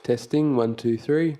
Testing, 1, 2, 3.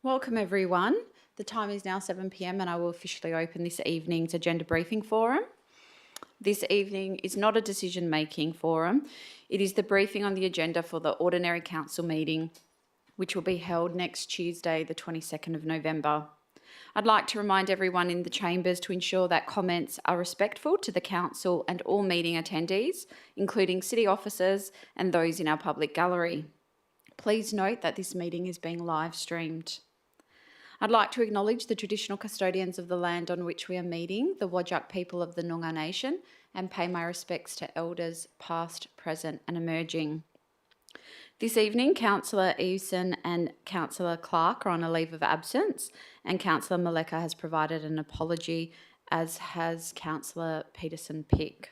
Welcome everyone. The time is now 7 p.m. and I will officially open this evening's agenda briefing forum. This evening is not a decision-making forum. It is the briefing on the agenda for the Ordinary Council meeting, which will be held next Tuesday, the 22nd of November. I'd like to remind everyone in the chambers to ensure that comments are respectful to the Council and all meeting attendees, including city officers and those in our public gallery. Please note that this meeting is being live streamed. I'd like to acknowledge the traditional custodians of the land on which we are meeting, the Whadjuk people of the Noongar Nation, and pay my respects to elders past, present and emerging. This evening, Councillor Eveson and Councillor Clark are on a leave of absence, and Councillor Maleka has provided an apology, as has Councillor Peterson-Pick.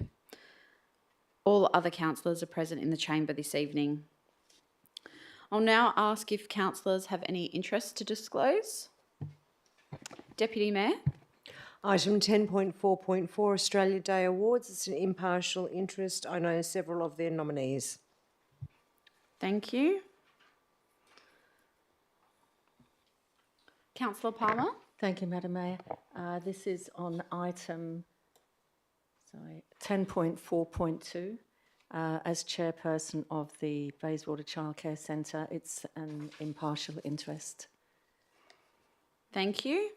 All other councillors are present in the chamber this evening. I'll now ask if councillors have any interest to disclose. Deputy Mayor. Item 10.4.4 Australia Day Awards. It's an impartial interest. I know several of their nominees. Thank you. Councillor Palmer. Thank you, Madam Mayor. This is on item 10.4.2. As chairperson of the Bayswater Childcare Centre, it's an impartial interest. Thank you.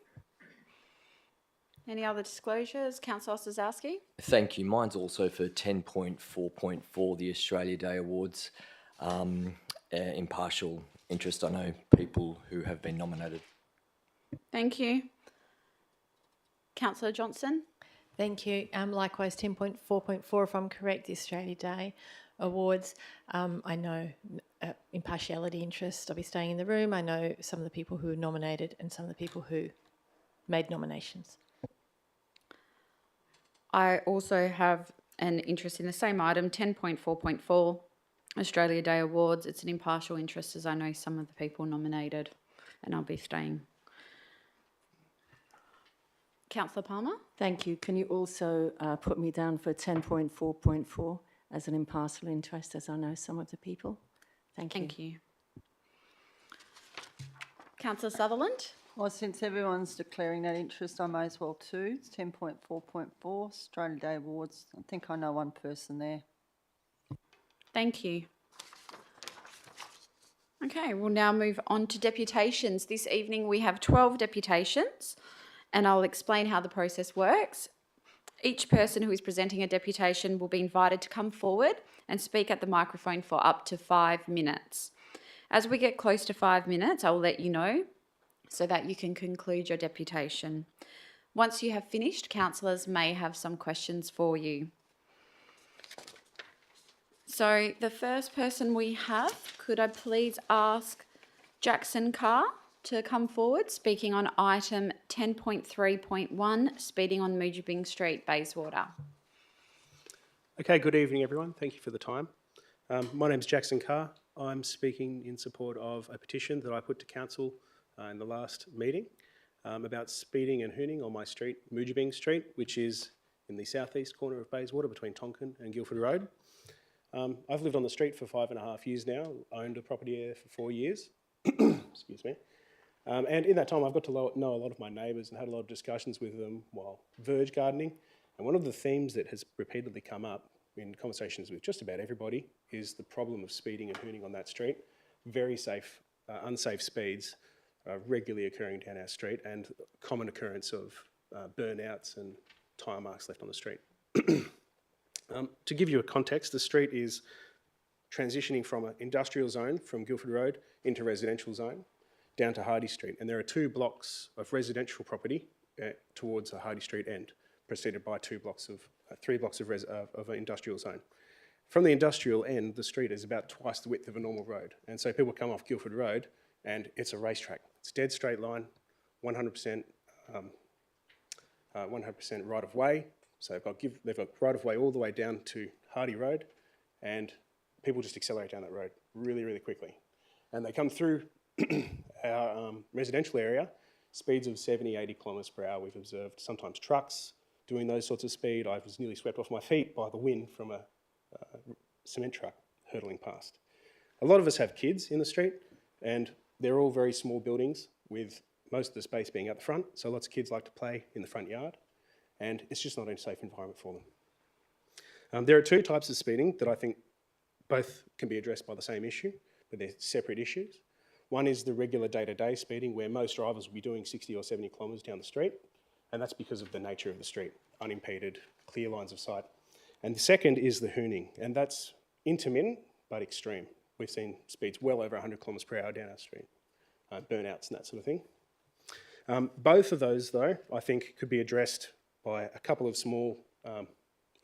Any other disclosures? Councillor Osazowski. Thank you. Mine's also for 10.4.4, the Australia Day Awards. Impartial interest. I know people who have been nominated. Thank you. Councillor Johnson. Thank you. Likewise, 10.4.4, if I'm correct, the Australia Day Awards. I know impartiality interest. I'll be staying in the room. I know some of the people who are nominated and some of the people who made nominations. I also have an interest in the same item, 10.4.4, Australia Day Awards. It's an impartial interest, as I know some of the people nominated, and I'll be staying. Councillor Palmer. Thank you. Can you also put me down for 10.4.4 as an impartial interest, as I know some of the people? Thank you. Thank you. Councillor Sutherland. Well, since everyone's declaring that interest, I may as well too. It's 10.4.4, Australia Day Awards. I think I know one person there. Thank you. Okay, we'll now move on to deputations. This evening we have 12 deputations, and I'll explain how the process works. Each person who is presenting a deputation will be invited to come forward and speak at the microphone for up to 5 minutes. As we get close to 5 minutes, I'll let you know so that you can conclude your deputation. Once you have finished, councillors may have some questions for you. So the first person we have, could I please ask Jackson Carr to come forward, speaking on item 10.3.1, speeding on Moojibing Street, Bayswater. Okay, good evening everyone. Thank you for the time. My name's Jackson Carr. I'm speaking in support of a petition that I put to council in the last meeting about speeding and hooning on my street, Moojibing Street, which is in the southeast corner of Bayswater between Tonkin and Guildford Road. I've lived on the street for 5.5 years now, owned a property there for 4 years. Excuse me. And in that time, I've got to know a lot of my neighbours and had a lot of discussions with them while verge gardening. And one of the themes that has repeatedly come up in conversations with just about everybody is the problem of speeding and hooning on that street. Very safe, unsafe speeds regularly occurring down our street, and common occurrence of burnouts and tyre marks left on the street. To give you a context, the street is transitioning from an industrial zone from Guildford Road into residential zone down to Hardy Street, and there are 2 blocks of residential property towards the Hardy Street end, preceded by 3 blocks of an industrial zone. From the industrial end, the street is about twice the width of a normal road, and so people come off Guildford Road and it's a racetrack. It's dead straight line, 100% right of way. So they've got right of way all the way down to Hardy Road, and people just accelerate down that road really, really quickly. And they come through our residential area, speeds of 70, 80 kilometres per hour we've observed. Sometimes trucks doing those sorts of speed. I was nearly swept off my feet by the wind from a cement truck hurtling past. A lot of us have kids in the street, and they're all very small buildings, with most of the space being at the front, so lots of kids like to play in the front yard, and it's just not a safe environment for them. There are two types of speeding that I think both can be addressed by the same issue, but they're separate issues. One is the regular day-to-day speeding, where most drivers will be doing 60 or 70 kilometres down the street, and that's because of the nature of the street, unimpeded, clear lines of sight. And the second is the hooning, and that's intermittent but extreme. We've seen speeds well over 100 kilometres per hour down our street, burnouts and that sort of thing. Both of those, though, I think could be addressed by a couple of small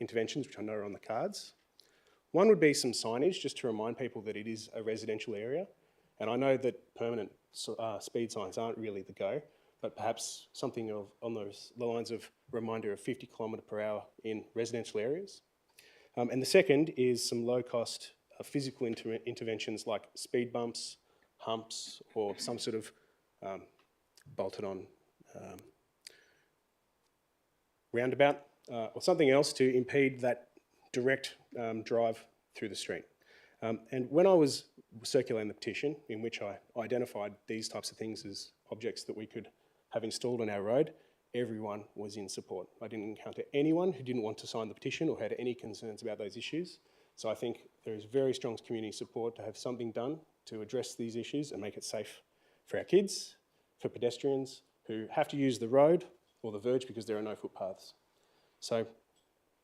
interventions, which I know are on the cards. One would be some signage, just to remind people that it is a residential area. And I know that permanent speed signs aren't really the go, but perhaps something on the lines of reminder of 50 kilometre per hour in residential areas. And the second is some low-cost physical interventions like speed bumps, humps, or some sort of bolted-on roundabout, or something else to impede that direct drive through the street. And when I was circulating the petition, in which I identified these types of things as objects that we could have installed on our road, everyone was in support. I didn't encounter anyone who didn't want to sign the petition or had any concerns about those issues. So I think there is very strong community support to have something done to address these issues and make it safe for our kids, for pedestrians who have to use the road or the verge because there are no footpaths. So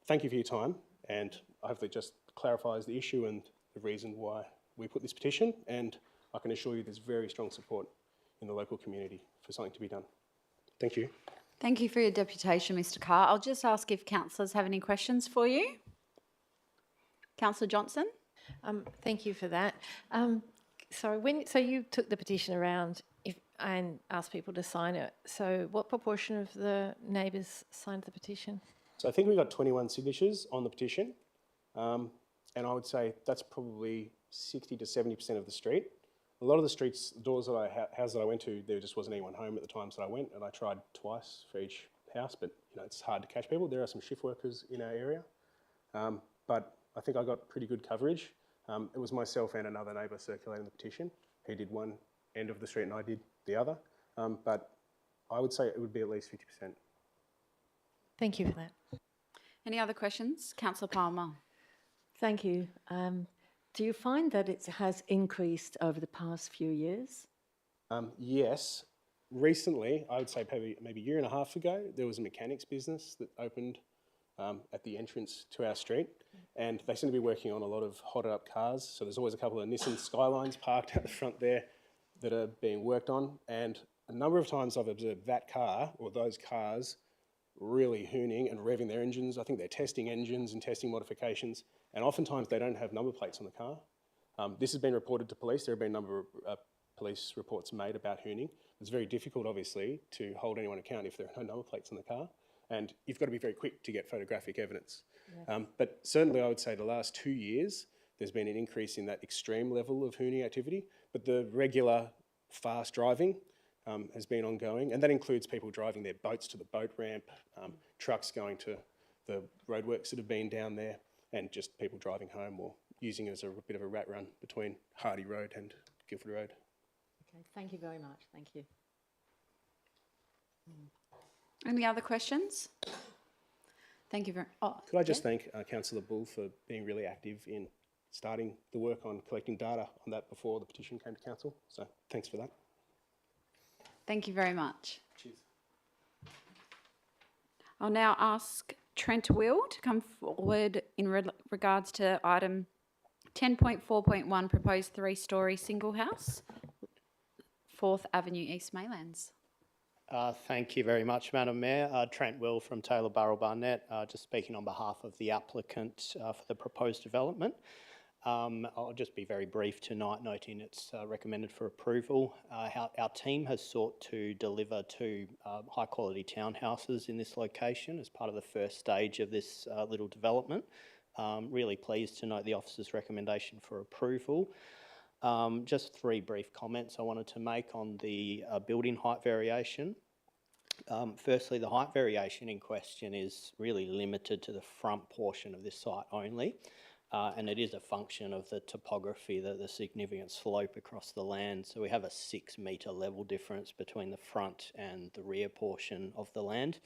thank you for your time, and hopefully it just clarifies the issue and the reason why we put this petition, and I can assure you there's very strong support in the local community for something to be done. Thank you. Thank you for your deputation, Mr Carr. I'll just ask if councillors have any questions for you. Councillor Johnson? Thank you for that. So you took the petition around and asked people to sign it. So what proportion of the neighbours signed the petition? So I think we got 21 signatures on the petition, and I would say that's probably 60 to 70% of the street. A lot of the streets, houses that I went to, there just wasn't anyone home at the times that I went, and I tried twice for each house, but it's hard to catch people. There are some shift workers in our area, but I think I got pretty good coverage. It was myself and another neighbour circulating the petition. He did one end of the street and I did the other, but I would say it would be at least 50%. Thank you for that. Any other questions? Councillor Palmer? Thank you. Do you find that it has increased over the past few years? Yes. Recently, I would say maybe a year and a half ago, there was a mechanics business that opened at the entrance to our street, and they seem to be working on a lot of hotted up cars. So there's always a couple of Nissan Skylines parked out the front there that are being worked on, and a number of times I've observed that car or those cars really hooning and revving their engines. I think they're testing engines and testing modifications, and oftentimes they don't have number plates on the car. This has been reported to police. There have been a number of police reports made about hooning. It's very difficult, obviously, to hold anyone account if there are no number plates on the car, and you've got to be very quick to get photographic evidence. Yes. But certainly I would say the last 2 years, there's been an increase in that extreme level of hooning activity, but the regular fast driving has been ongoing, and that includes people driving their boats to the boat ramp, trucks going to the roadworks that have been down there, and just people driving home or using it as a bit of a rat run between Hardy Road and Guildford Road. Okay, thank you very much. Thank you. Any other questions? Thank you very much. Could I just thank Councillor Bull for being really active in starting the work on collecting data on that before the petition came to council. So thanks for that. Thank you very much. Cheers. I'll now ask Trent Will to come forward in regards to item 10.4.1, proposed 3-storey single house, 4th Avenue, East Maylands. Thank you very much, Madam Mayor. Trent Will from Taylor Burrell Barnett, just speaking on behalf of the applicant for the proposed development. I'll just be very brief tonight, noting it's recommended for approval. Our team has sought to deliver 2 high-quality townhouses in this location as part of the first stage of this little development. Really pleased to note the officer's recommendation for approval. Just 3 brief comments I wanted to make on the building height variation. Firstly, the height variation in question is really limited to the front portion of this site only. and it is a function of the topography, the significant slope across the land. So we have a 6 metre level difference between the front and the rear portion of the land.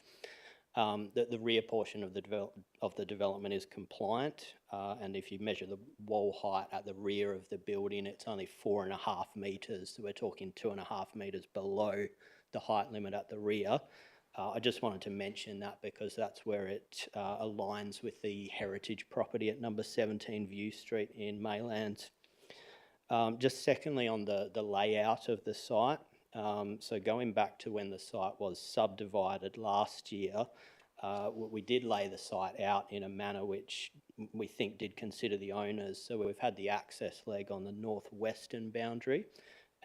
The rear portion of the development is compliant, and if you measure the wall height at the rear of the building, it's only 4.5 metres. So we're talking 2.5 metres below the height limit at the rear. I just wanted to mention that because that's where it aligns with the heritage property at number 17 View Street in Maylands. Just secondly, on the layout of the site, so going back to when the site was subdivided last year, we did lay the site out in a manner which we think did consider the owners. So we've had the access leg on the northwestern boundary.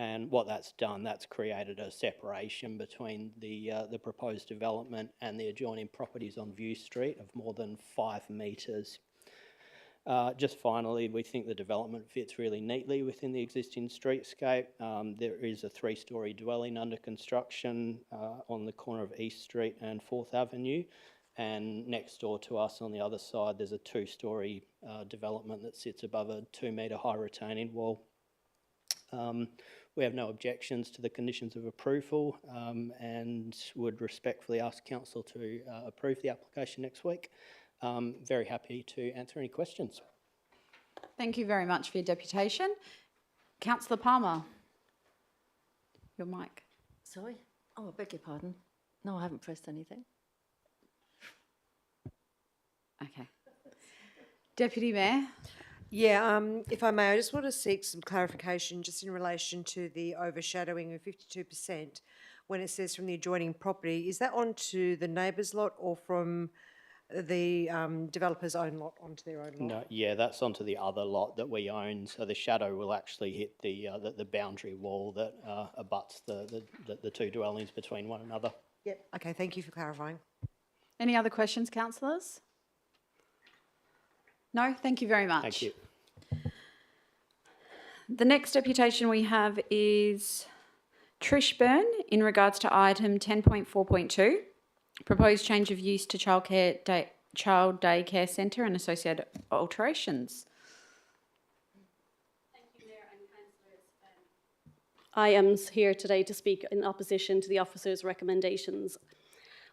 And what that's done, that's created a separation between the proposed development and the adjoining properties on View Street of more than 5 metres. Just finally, we think the development fits really neatly within the existing streetscape. There is a 3-storey dwelling under construction on the corner of East Street and 4th Avenue. And next door to us on the other side, there's a 2-storey development that sits above a 2-metre high retaining wall. We have no objections to the conditions of approval and would respectfully ask Council to approve the application next week. Very happy to answer any questions. Thank you very much for your deputation. Councillor Palmer, your mic. Sorry? Oh, I beg your pardon. No, I haven't pressed anything. Okay. Deputy Mayor. Yeah, if I may, I just want to seek some clarification just in relation to the overshadowing of 52% when it says from the adjoining property. Is that onto the neighbour's lot or from the developer's own lot onto their own lot? No, yeah, that's onto the other lot that we own. So the shadow will actually hit the boundary wall that abuts the 2 dwellings between one another. Yep. Okay, thank you for clarifying. Any other questions, councillors? No, thank you very much. Thank you. The next deputation we have is Trish Byrne in regards to item 10.4.2, proposed change of use to child daycare centre and associated alterations. Thank you, Mayor and councillors. I am here today to speak in opposition to the officer's recommendations.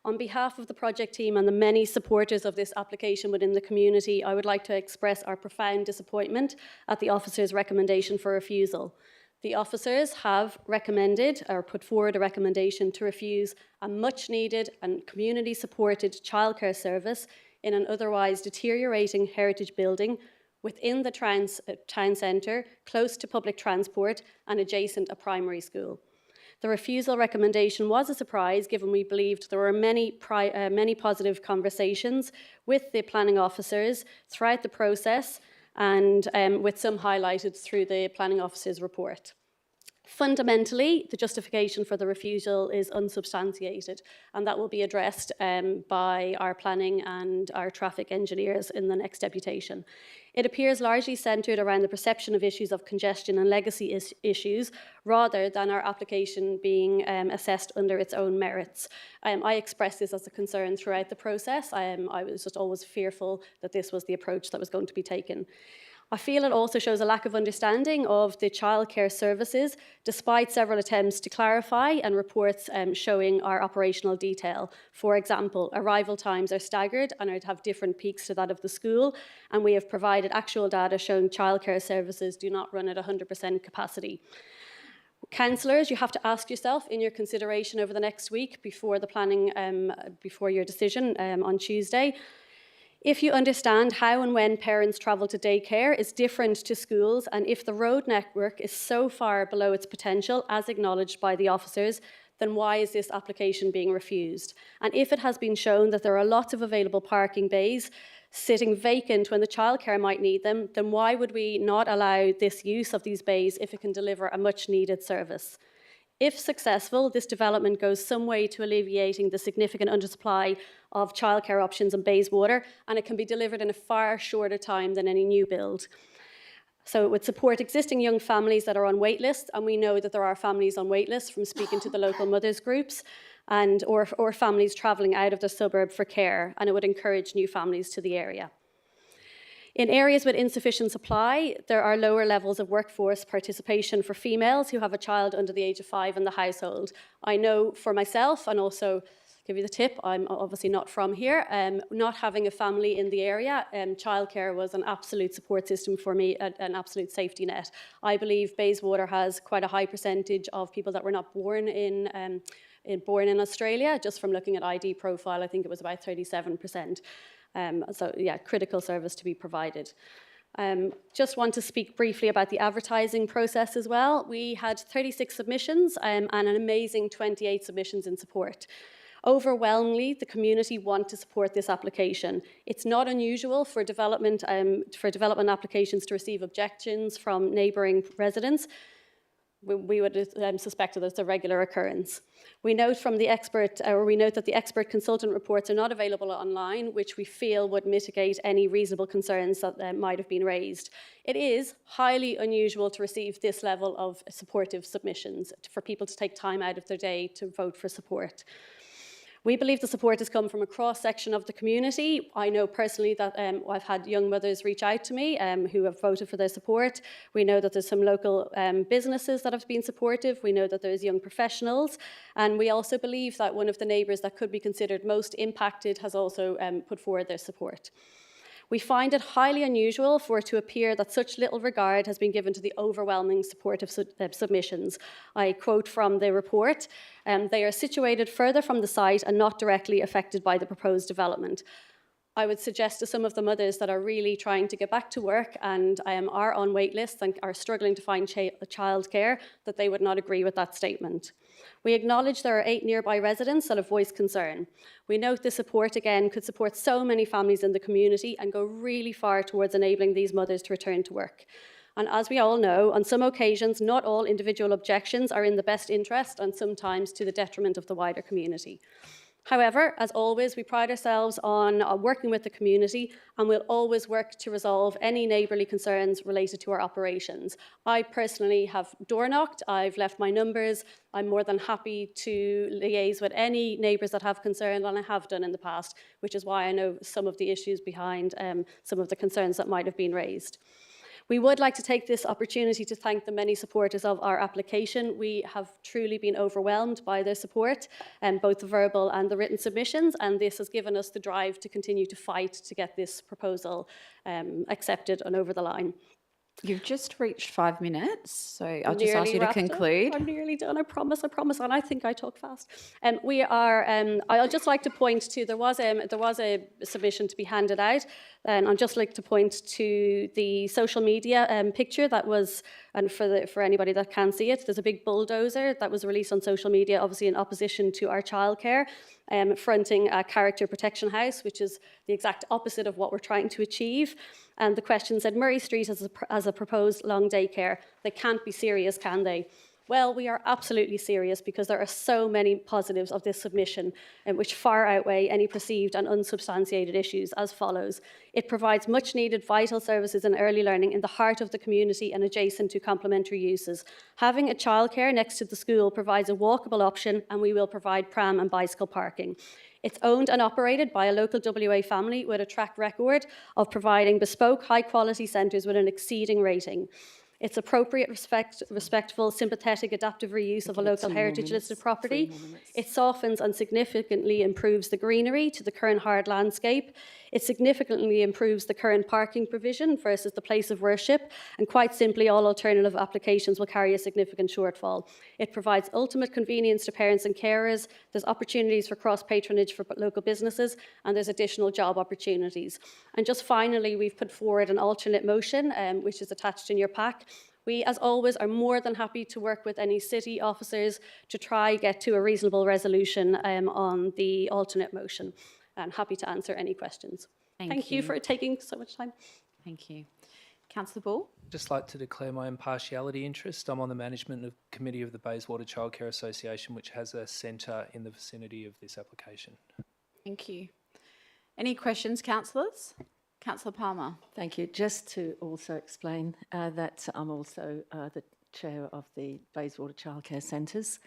On behalf of the project team and the many supporters of this application within the community, I would like to express our profound disappointment at the officer's recommendation for refusal. The officers have recommended or put forward a recommendation to refuse a much needed and community supported childcare service in an otherwise deteriorating heritage building within the town centre, close to public transport and adjacent a primary school. The refusal recommendation was a surprise, given we believed there were many positive conversations with the planning officers throughout the process, and with some highlighted through the planning officer's report. Fundamentally, the justification for the refusal is unsubstantiated, and that will be addressed by our planning and our traffic engineers in the next deputation. It appears largely centred around the perception of issues of congestion and legacy issues, rather than our application being assessed under its own merits. I expressed this as a concern throughout the process. I was just always fearful that this was the approach that was going to be taken. I feel it also shows a lack of understanding of the childcare services, despite several attempts to clarify and reports showing our operational detail. For example, arrival times are staggered and would have different peaks to that of the school, and we have provided actual data showing childcare services do not run at 100% capacity. Councillors, you have to ask yourself in your consideration over the next week before the planning, before your decision on Tuesday, if you understand how and when parents travel to daycare is different to schools, and if the road network is so far below its potential, as acknowledged by the officers, then why is this application being refused? And if it has been shown that there are lots of available parking bays sitting vacant when the childcare might need them, then why would we not allow this use of these bays if it can deliver a much needed service? If successful, this development goes some way to alleviating the significant undersupply of childcare options in Bayswater, and it can be delivered in a far shorter time than any new build. So it would support existing young families that are on wait lists, and we know that there are families on wait lists from speaking to the local mothers groups, and or families travelling out of the suburb for care, and it would encourage new families to the area. In areas with insufficient supply, there are lower levels of workforce participation for females who have a child under the age of 5 in the household. I know for myself, and also give you the tip, I'm obviously not from here, not having a family in the area, childcare was an absolute support system for me, an absolute safety net. I believe Bayswater has quite a high percentage of people that were not born in Australia. Just from looking at ID profile, I think it was about 37%. So yeah, critical service to be provided. Just want to speak briefly about the advertising process as well. We had 36 submissions and an amazing 28 submissions in support. Overwhelmingly, the community want to support this application. It's not unusual for development applications to receive objections from neighbouring residents. We would suspect that it's a regular occurrence. We note that the expert consultant reports are not available online, which we feel would mitigate any reasonable concerns that might have been raised. It is highly unusual to receive this level of supportive submissions, for people to take time out of their day to vote for support. We believe the support has come from a cross-section of the community. I know personally that I've had young mothers reach out to me who have voted for their support. We know that there's some local businesses that have been supportive. We know that there's young professionals. And we also believe that one of the neighbours that could be considered most impacted has also put forward their support. We find it highly unusual for it to appear that such little regard has been given to the overwhelming support of submissions. I quote from the report, they are situated further from the site and not directly affected by the proposed development. I would suggest to some of the mothers that are really trying to get back to work and are on wait lists and are struggling to find childcare that they would not agree with that statement. We acknowledge there are 8 nearby residents that have voiced concern. We note the support, again, could support so many families in the community and go really far towards enabling these mothers to return to work. And as we all know, on some occasions, not all individual objections are in the best interest and sometimes to the detriment of the wider community. However, as always, we pride ourselves on working with the community and we'll always work to resolve any neighbourly concerns related to our operations. I personally have door knocked, I've left my numbers, I'm more than happy to liaise with any neighbours that have concern, and I have done in the past, which is why I know some of the issues behind some of the concerns that might have been raised. We would like to take this opportunity to thank the many supporters of our application. We have truly been overwhelmed by their support, both the verbal and the written submissions, and this has given us the drive to continue to fight to get this proposal accepted and over the line. You've just reached 5 minutes, so I'll just ask you to conclude. I'm nearly done, I promise, and I think I talk fast. I'll just like to point to, there was a submission to be handed out, and I'd just like to point to the social media picture that was, and for anybody that can't see it, there's a big bulldozer that was released on social media, obviously in opposition to our childcare, fronting a character protection house, which is the exact opposite of what we're trying to achieve. And the question said, Murray Street as a proposed long daycare. They can't be serious, can they? Well, we are absolutely serious because there are so many positives of this submission which far outweigh any perceived and unsubstantiated issues as follows. It provides much needed vital services and early learning in the heart of the community and adjacent to complementary uses. Having a childcare next to the school provides a walkable option, and we will provide pram and bicycle parking. It's owned and operated by a local WA family with a track record of providing bespoke, high-quality centres with an exceeding rating. It's appropriate, respectful, sympathetic, adaptive reuse of a local heritage-listed property. It softens and significantly improves the greenery to the current hard landscape. It significantly improves the current parking provision versus the place of worship, and quite simply, all alternative applications will carry a significant shortfall. It provides ultimate convenience to parents and carers. There's opportunities for cross-patronage for local businesses, and there's additional job opportunities. And just finally, we've put forward an alternate motion, which is attached in your pack. We, as always, are more than happy to work with any city officers to try get to a reasonable resolution on the alternate motion. I'm happy to answer any questions. Thank you for taking so much time. Thank you. Councillor Ball? Just like to declare my impartiality interest. I'm on the management committee of the Bayswater Childcare Association, which has a centre in the vicinity of this application. Thank you. Any questions, councillors? Councillor Palmer. Thank you. Just to also explain that I'm also the chair of the Bayswater Childcare Centres.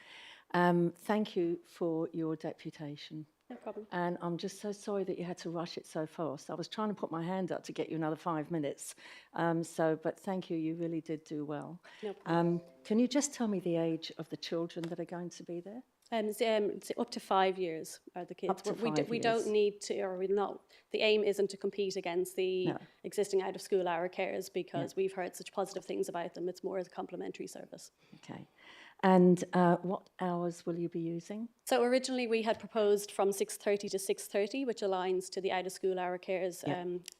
Thank you for your deputation. No problem. And I'm just so sorry that you had to rush it so fast. I was trying to put my hand up to get you another 5 minutes. But thank you, you really did do well. No problem. Can you just tell me the age of the children that are going to be there? It's up to 5 years are the kids. Up to We 5 we years. don't need to, or we'll not. The aim isn't to compete against the No. existing out-of-school hour cares because we've heard such positive things about them. It's more as a complementary service. Okay. And what hours will you be using? So originally we had proposed from 6:30 to 6:30, which aligns to the out-of-school hour cares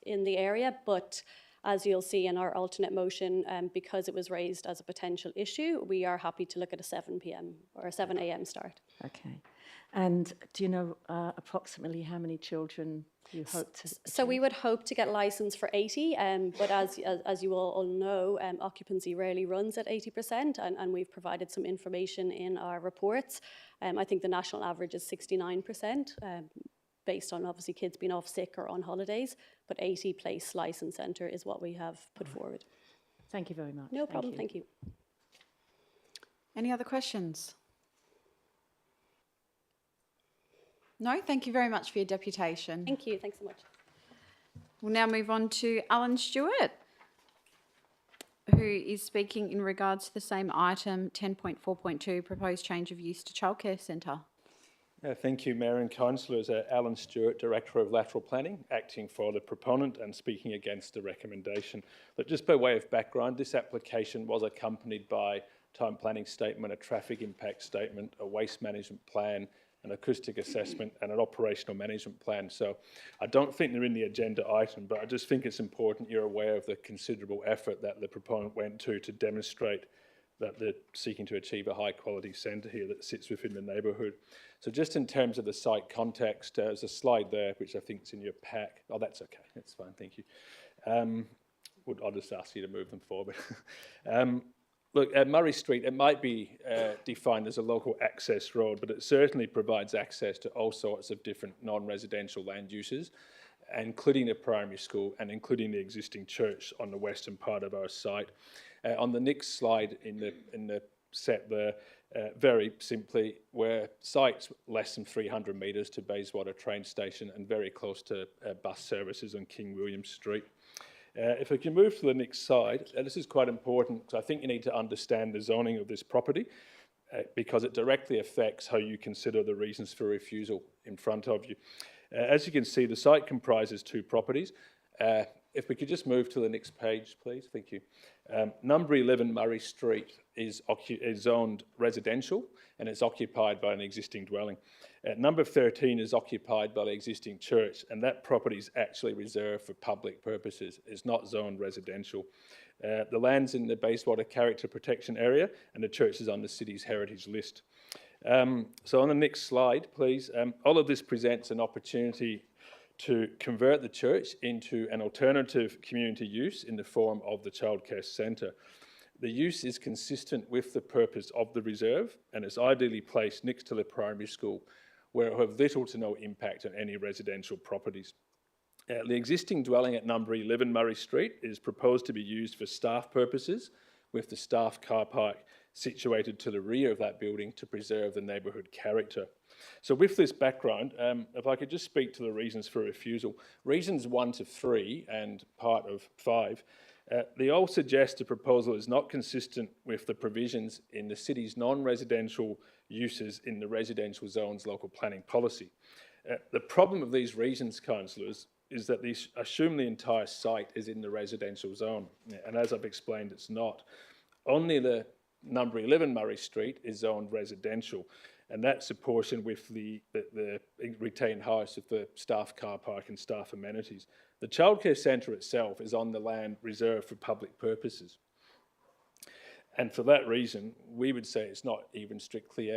in the area. But as you'll see in our alternate motion, because it was raised as a potential issue, we are happy to look at a 7 p.m. or a 7 a.m. start. Okay. And do you know approximately how many children you hope to So we would hope to get license for 80, but as you all know, occupancy rarely runs at 80%, and we've provided some information in our reports. I think the national average is 69%, based on obviously kids being off sick or on holidays, but 80 place license centre is what we have put forward. Thank you very much. No problem, thank you. Any other questions? No, thank you very much for your deputation. Thank you, thanks so much. We'll now move on to Alan Stewart, who is speaking in regards to the same item, 10.4.2, proposed change of use to childcare centre. Thank you, Mayor and Councillors. Alan Stewart, Director of Lateral Planning, acting for the proponent and speaking against the recommendation. But just by way of background, this application was accompanied by time planning statement, a traffic impact statement, a waste management plan, an acoustic assessment and an operational management plan. So I don't think they're in the agenda item, but I just think it's important you're aware of the considerable effort that the proponent went to demonstrate that they're seeking to achieve a high quality centre here that sits within the neighbourhood. So just in terms of the site context, there's a slide there which I think is in your pack. Oh, that's okay, that's fine, thank you. I'll just ask you to move them forward. Look, Murray Street, it might be defined as a local access road, but it certainly provides access to all sorts of different non-residential land uses, including the primary school and including the existing church on the western part of our site. On the next slide in the set there, very simply, we're sites less than 300 metres to Bayswater train station and very close to bus services on King William Street. If we can move to the next slide, this is quite important because I think you need to understand the zoning of this property because it directly affects how you consider the reasons for refusal in front of you. As you can see, the site comprises two properties. If we could just move to the next page, please. Thank you. Number 11 Murray Street is zoned residential and it's occupied by an existing dwelling. Number 13 is occupied by the existing church, and that property is actually reserved for public purposes. It's not zoned residential. The land's in the Bayswater Character Protection Area, and the church is on the city's heritage list. So on the next slide, please. All of this presents an opportunity to convert the church into an alternative community use in the form of the childcare centre. The use is consistent with the purpose of the reserve and is ideally placed next to the primary school, where it will have little to no impact on any residential properties. The existing dwelling at number 11 Murray Street is proposed to be used for staff purposes, with the staff car park situated to the rear of that building to preserve the neighbourhood character. So with this background, if I could just speak to the reasons for refusal. Reasons 1 to 3 and part of 5, they all suggest the proposal is not consistent with the provisions in the city's non-residential uses in the residential zones local planning policy. The problem of these reasons, councillors, is that they assume the entire site is in the residential zone. And as I've explained, it's not. Only the number 11 Murray Street is zoned residential, and that's a portion with the retained house of the staff car park and staff amenities. The childcare centre itself is on the land reserved for public purposes. And for that reason, we would say it's not even strictly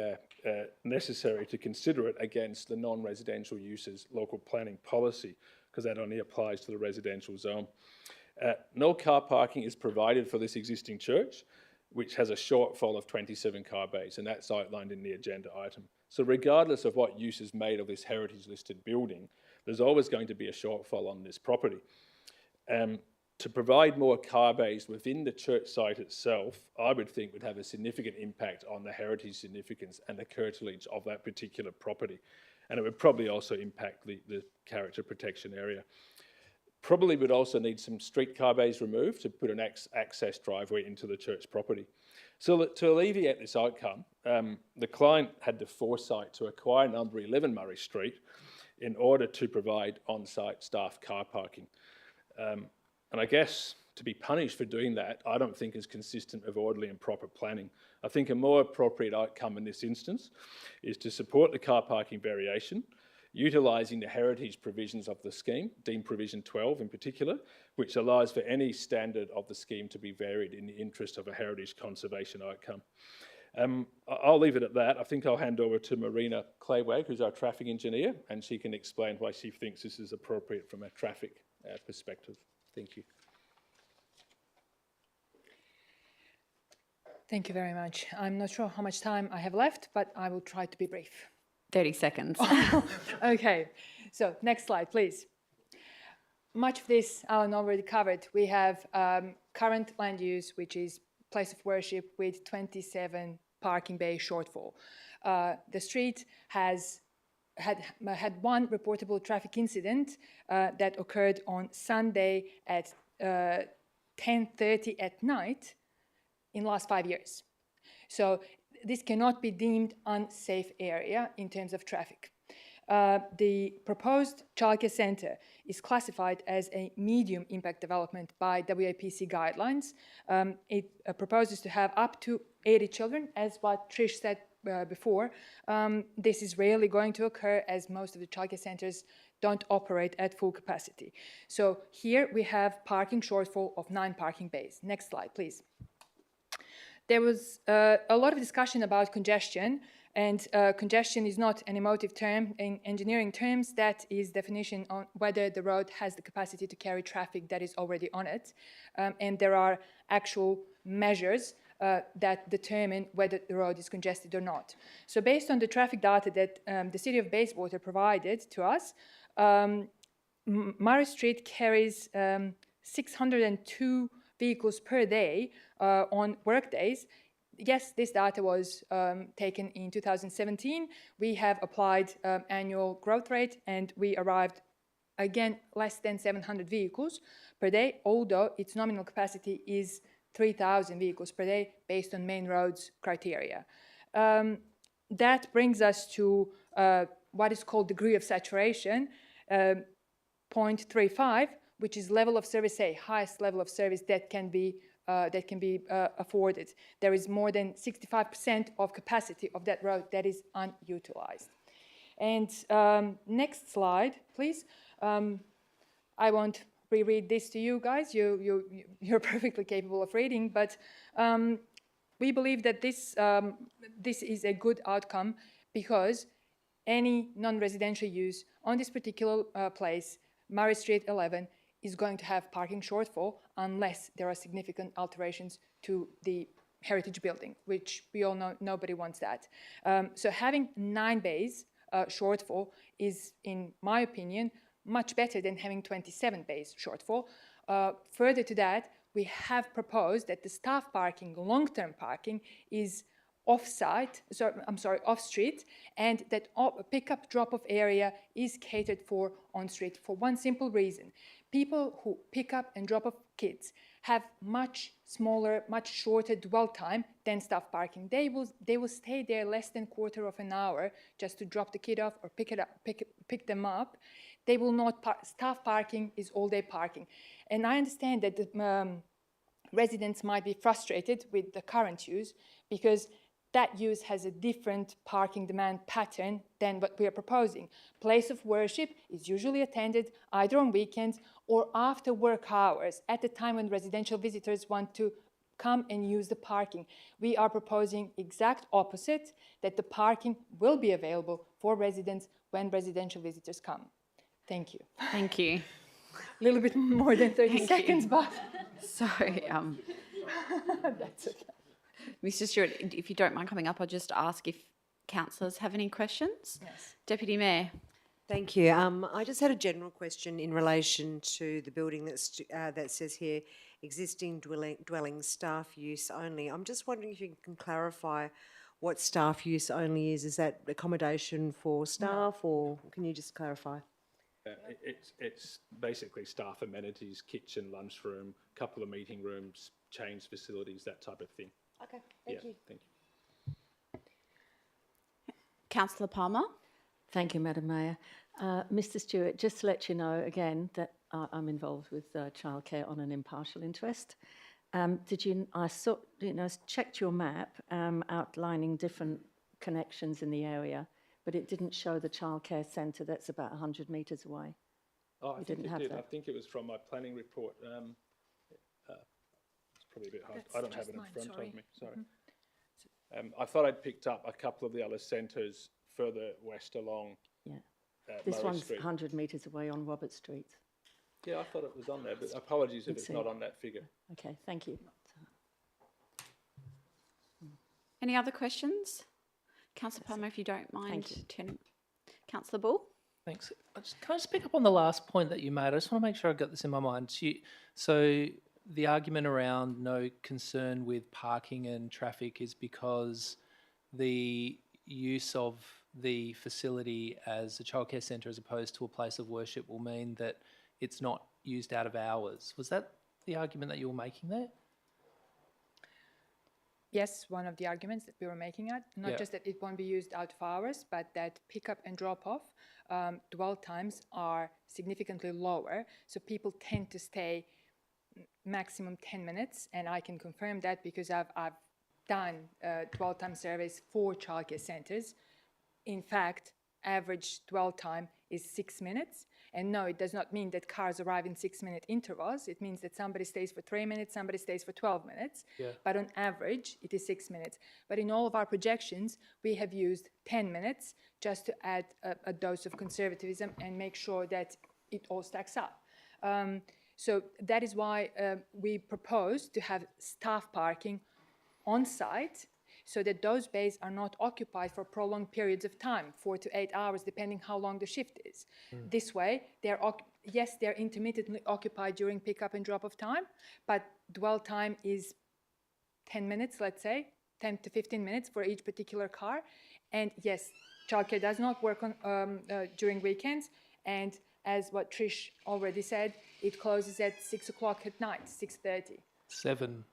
necessary to consider it against the non-residential uses local planning policy, because that only applies to the residential zone. No car parking is provided for this existing church, which has a shortfall of 27 car bays, and that's outlined in the agenda item. So regardless of what use is made of this heritage listed building, there's always going to be a shortfall on this property. to provide more car bays within the church site itself, I would think would have a significant impact on the heritage significance and the curtilage of that particular property. And it would probably also impact the character protection area. Probably would also need some street car bays removed to put an access driveway into the church property. So to alleviate this outcome, the client had the foresight to acquire number 11 Murray Street in order to provide on-site staff car parking. And I guess to be punished for doing that, I don't think is consistent with orderly and proper planning. I think a more appropriate outcome in this instance is to support the car parking variation, utilising the heritage provisions of the scheme, deemed provision 12 in particular, which allows for any standard of the scheme to be varied in the interest of a heritage conservation outcome. I'll leave it at that. I think I'll hand over to Marina Claywag, who's our traffic engineer, and she can explain why she thinks this is appropriate from a traffic perspective. Thank you. Thank you very much. I'm not sure how much time I have left, but I will try to be brief. 30 seconds. Okay, so next slide, please. Much of this Alan already covered. We have current land use, which is place of worship with 27 parking bay shortfall. The street has had one reportable traffic incident that occurred on Sunday at 10:30 at night in the last 5 years. So this cannot be deemed unsafe area in terms of traffic. The proposed childcare centre is classified as a medium impact development by WAPC guidelines. It proposes to have up to 80 children, as what Trish said before. This is rarely going to occur as most of the childcare centres don't operate at full capacity. So here we have parking shortfall of 9 parking bays. Next slide, please. There was a lot of discussion about congestion, and congestion is not an emotive term. In engineering terms, that is definition on whether the road has the capacity to carry traffic that is already on it. And there are actual measures that determine whether the road is congested or not. So based on the traffic data that the City of Bayswater provided to us, Murray Street carries 602 vehicles per day on work days. Yes, this data was taken in 2017. We have applied annual growth rate, and we arrived, again, less than 700 vehicles per day, although its nominal capacity is 3,000 vehicles per day based on main roads criteria. That brings us to what is called degree of saturation, 0.35, which is level of service A, highest level of service that can be afforded. There is more than 65% of capacity of that road that is unutilized. And next slide, please. I won't reread this to you guys. You're perfectly capable of reading, but we believe that this is a good outcome because any non-residential use on this particular place, Murray Street 11, is going to have parking shortfall unless there are significant alterations to the heritage building, which we all know nobody wants that. So having 9 bays shortfall is, in my opinion, much better than having 27 bays shortfall. Further to that, we have proposed that the staff parking, long-term parking, is off-street, and that pick-up drop-off area is catered for on-street for one simple reason. People who pick up and drop off kids have much smaller, much shorter dwell time than staff parking. They will stay there less than quarter of an hour just to drop the kid off or pick them up. They will not staff parking is all-day parking. And I understand that the residents might be frustrated with the current use because that use has a different parking demand pattern than what we are proposing. Place of worship is usually attended either on weekends or after work hours, at the time when residential visitors want to come and use the parking. We are proposing exact opposite, that the parking will be available for residents when residential visitors come. Thank you. Thank you. A little bit more than 30 seconds, but... Sorry. That's okay. Mr. Stewart, if you don't mind coming up, I'll just ask if councillors have any questions. Yes. Deputy Mayor. Thank you. I just had a general question in relation to the building that says here, existing dwelling staff use only. I'm just wondering if you can clarify what staff use only is. Is that accommodation for staff, or can you just clarify? It's basically staff amenities, kitchen, lunchroom, couple of meeting rooms, change facilities, that type of thing. Okay, thank you. Thank you. Councillor Palmer. Thank you, Madam Mayor. Mr. Stewart, just to let you know again that I'm involved with childcare on an impartial interest. I checked your map outlining different connections in the area, but it didn't show the childcare centre that's about 100 metres away. Oh, I think didn't it have did. that. I think it was from my planning report. It's probably a bit hard. I don't have it in front of me. Sorry. I thought I'd picked up a couple of the other centres further west along. Yeah. This This Murray one's Street. 100 metres away on Robert Street. Yeah, I thought it was on there, but apologies if Let's it's see. not on that figure. Okay, thank you. Any other questions? Councillor Palmer, if you don't mind turning. Councillor Bull. Thanks. Can I just pick up on the last point that you made? I just want to make sure I got this in my mind. So the argument around no concern with parking and traffic is because the use of the facility as a childcare centre as opposed to a place of worship will mean that it's not used out of hours. Was that the argument that you were making there? Yes, one of the arguments that we were making at, not Yeah. just that it won't be used out of hours, but that pick-up and drop-off dwell times are significantly lower, so people tend to stay maximum 10 minutes, and I can confirm that because I've done dwell time surveys for childcare centres. In fact, average dwell time is 6 minutes. And no, it does not mean that cars arrive in 6-minute intervals. It means that somebody stays for 3 minutes, somebody stays for 12 minutes. Yeah. But on average, it is 6 minutes. But in all of our projections, we have used 10 minutes just to add a dose of conservatism and make sure that it all stacks up. So that is why we propose to have staff parking on site, so that those bays are not occupied for prolonged periods of time, 4 to 8 hours, depending how long the shift is. This way, they're intermittently occupied during pickup and drop-off time, but dwell time is 10 minutes, let's say, 10 to 15 minutes for each particular car. And yes, childcare does not work on during weekends, and as what Trish already said, it closes at 6 o'clock at night, 6:30. 7.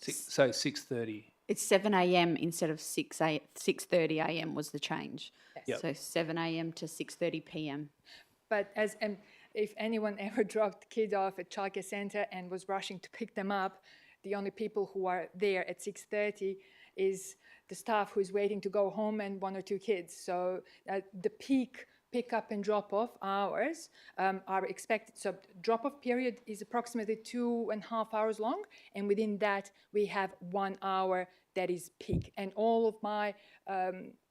So 6:30. It's 7 a.m. instead of 6:30 a.m. was the change. Yep. So 7 a.m. to 6:30 p.m. But if anyone ever dropped kid off at childcare centre and was rushing to pick them up, the only people who are there at 6:30 is the staff who is waiting to go home and 1 or 2 kids. So the peak pick-up and drop-off hours are expected. So drop-off period is approximately 2.5 hours long, and within that we have 1 hour that is peak. And all of my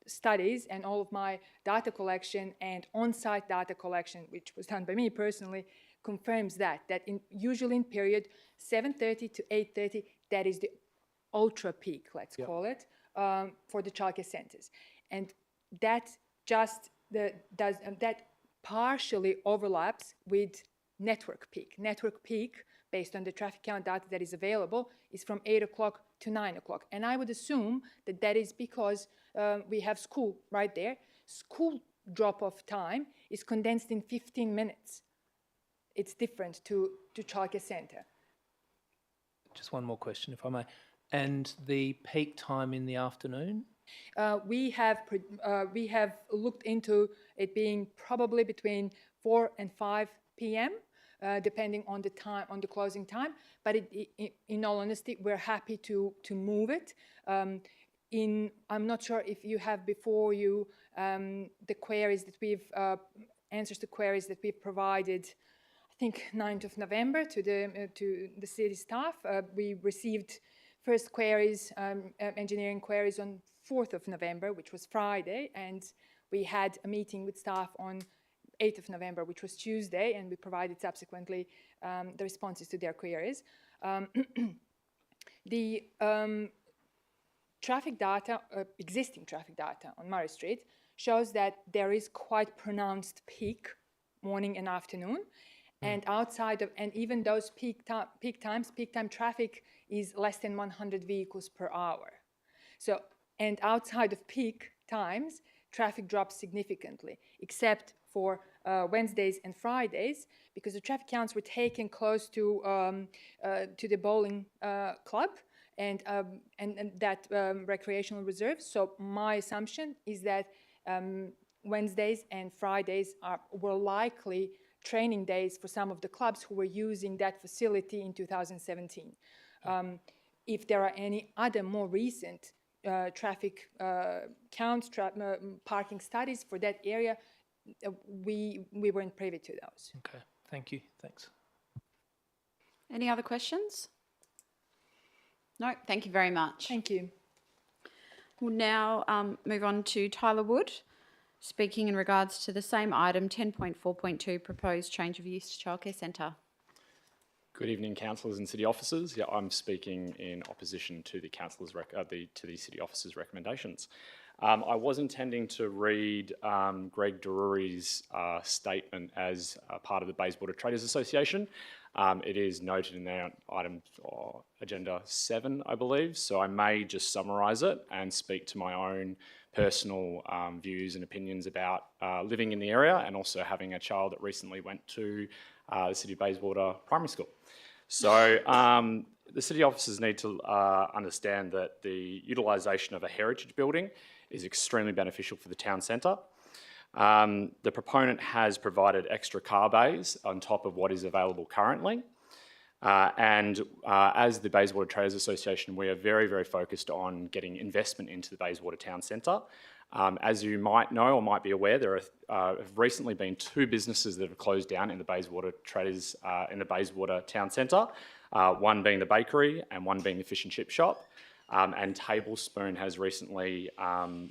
studies and all of my data collection and on-site data collection, which was done by me personally, confirms that usually in period 7:30 to 8:30, that is the ultra peak, let's call it, for the childcare centres. And that just that partially overlaps with network peak. Network peak, based on the traffic count data that is available, is from 8 o'clock to 9 o'clock. And I would assume that that is because we have school right there. School drop-off time is condensed in 15 minutes. It's different to childcare centre. Just one more question, if I may. And the peak time in the afternoon? We have looked into it being probably between 4 and 5 p.m., depending on the time, on the closing time. But in all honesty, we're happy to move it. I'm not sure if you have before you the queries that we've answers to queries that we've provided. I think 9th of November to the city staff. We received first queries, engineering queries on 4th of November, which was Friday, and we had a meeting with staff on 8th of November, which was Tuesday, and we provided subsequently the responses to their queries. The traffic data, existing traffic data on Murray Street shows that there is quite pronounced peak morning and afternoon. And outside of, and even those peak time traffic is less than 100 vehicles per hour. So, and outside of peak times, traffic drops significantly, except for Wednesdays and Fridays, because the traffic counts were taken close to the bowling club and that recreational reserve. So my assumption is that Wednesdays and Fridays were likely training days for some of the clubs who were using that facility in 2017. If there are any other more recent traffic counts, parking studies for that area, we weren't privy to those. Okay, thank you. Thanks. Any other questions? No, thank you very much. Thank you. We'll now move on to Tyler Wood, speaking in regards to the same item, 10.4.2, proposed change of use to childcare centre. Good evening, councillors and city officers. Yeah, I'm speaking in opposition to the councillors' to the city officers' recommendations. I was intending to read Greg Drury's statement as part of the Bayswater Traders Association. It is noted in their item agenda 7, I believe. So I may just summarise it and speak to my own personal views and opinions about living in the area, and also having a child that recently went to the City of Bayswater Primary School. So the city officers need to understand that the utilisation of a heritage building is extremely beneficial for the town centre. The proponent has provided extra car bays on top of what is available currently. As the Bayswater Traders Association, we are very, very focused on getting investment into the Bayswater Town Centre. As you might know or might be aware, there have recently been 2 businesses that have closed down in the Bayswater Traders, in the Bayswater Town Centre, one being the bakery and one being the fish and chip shop. And Tablespoon has recently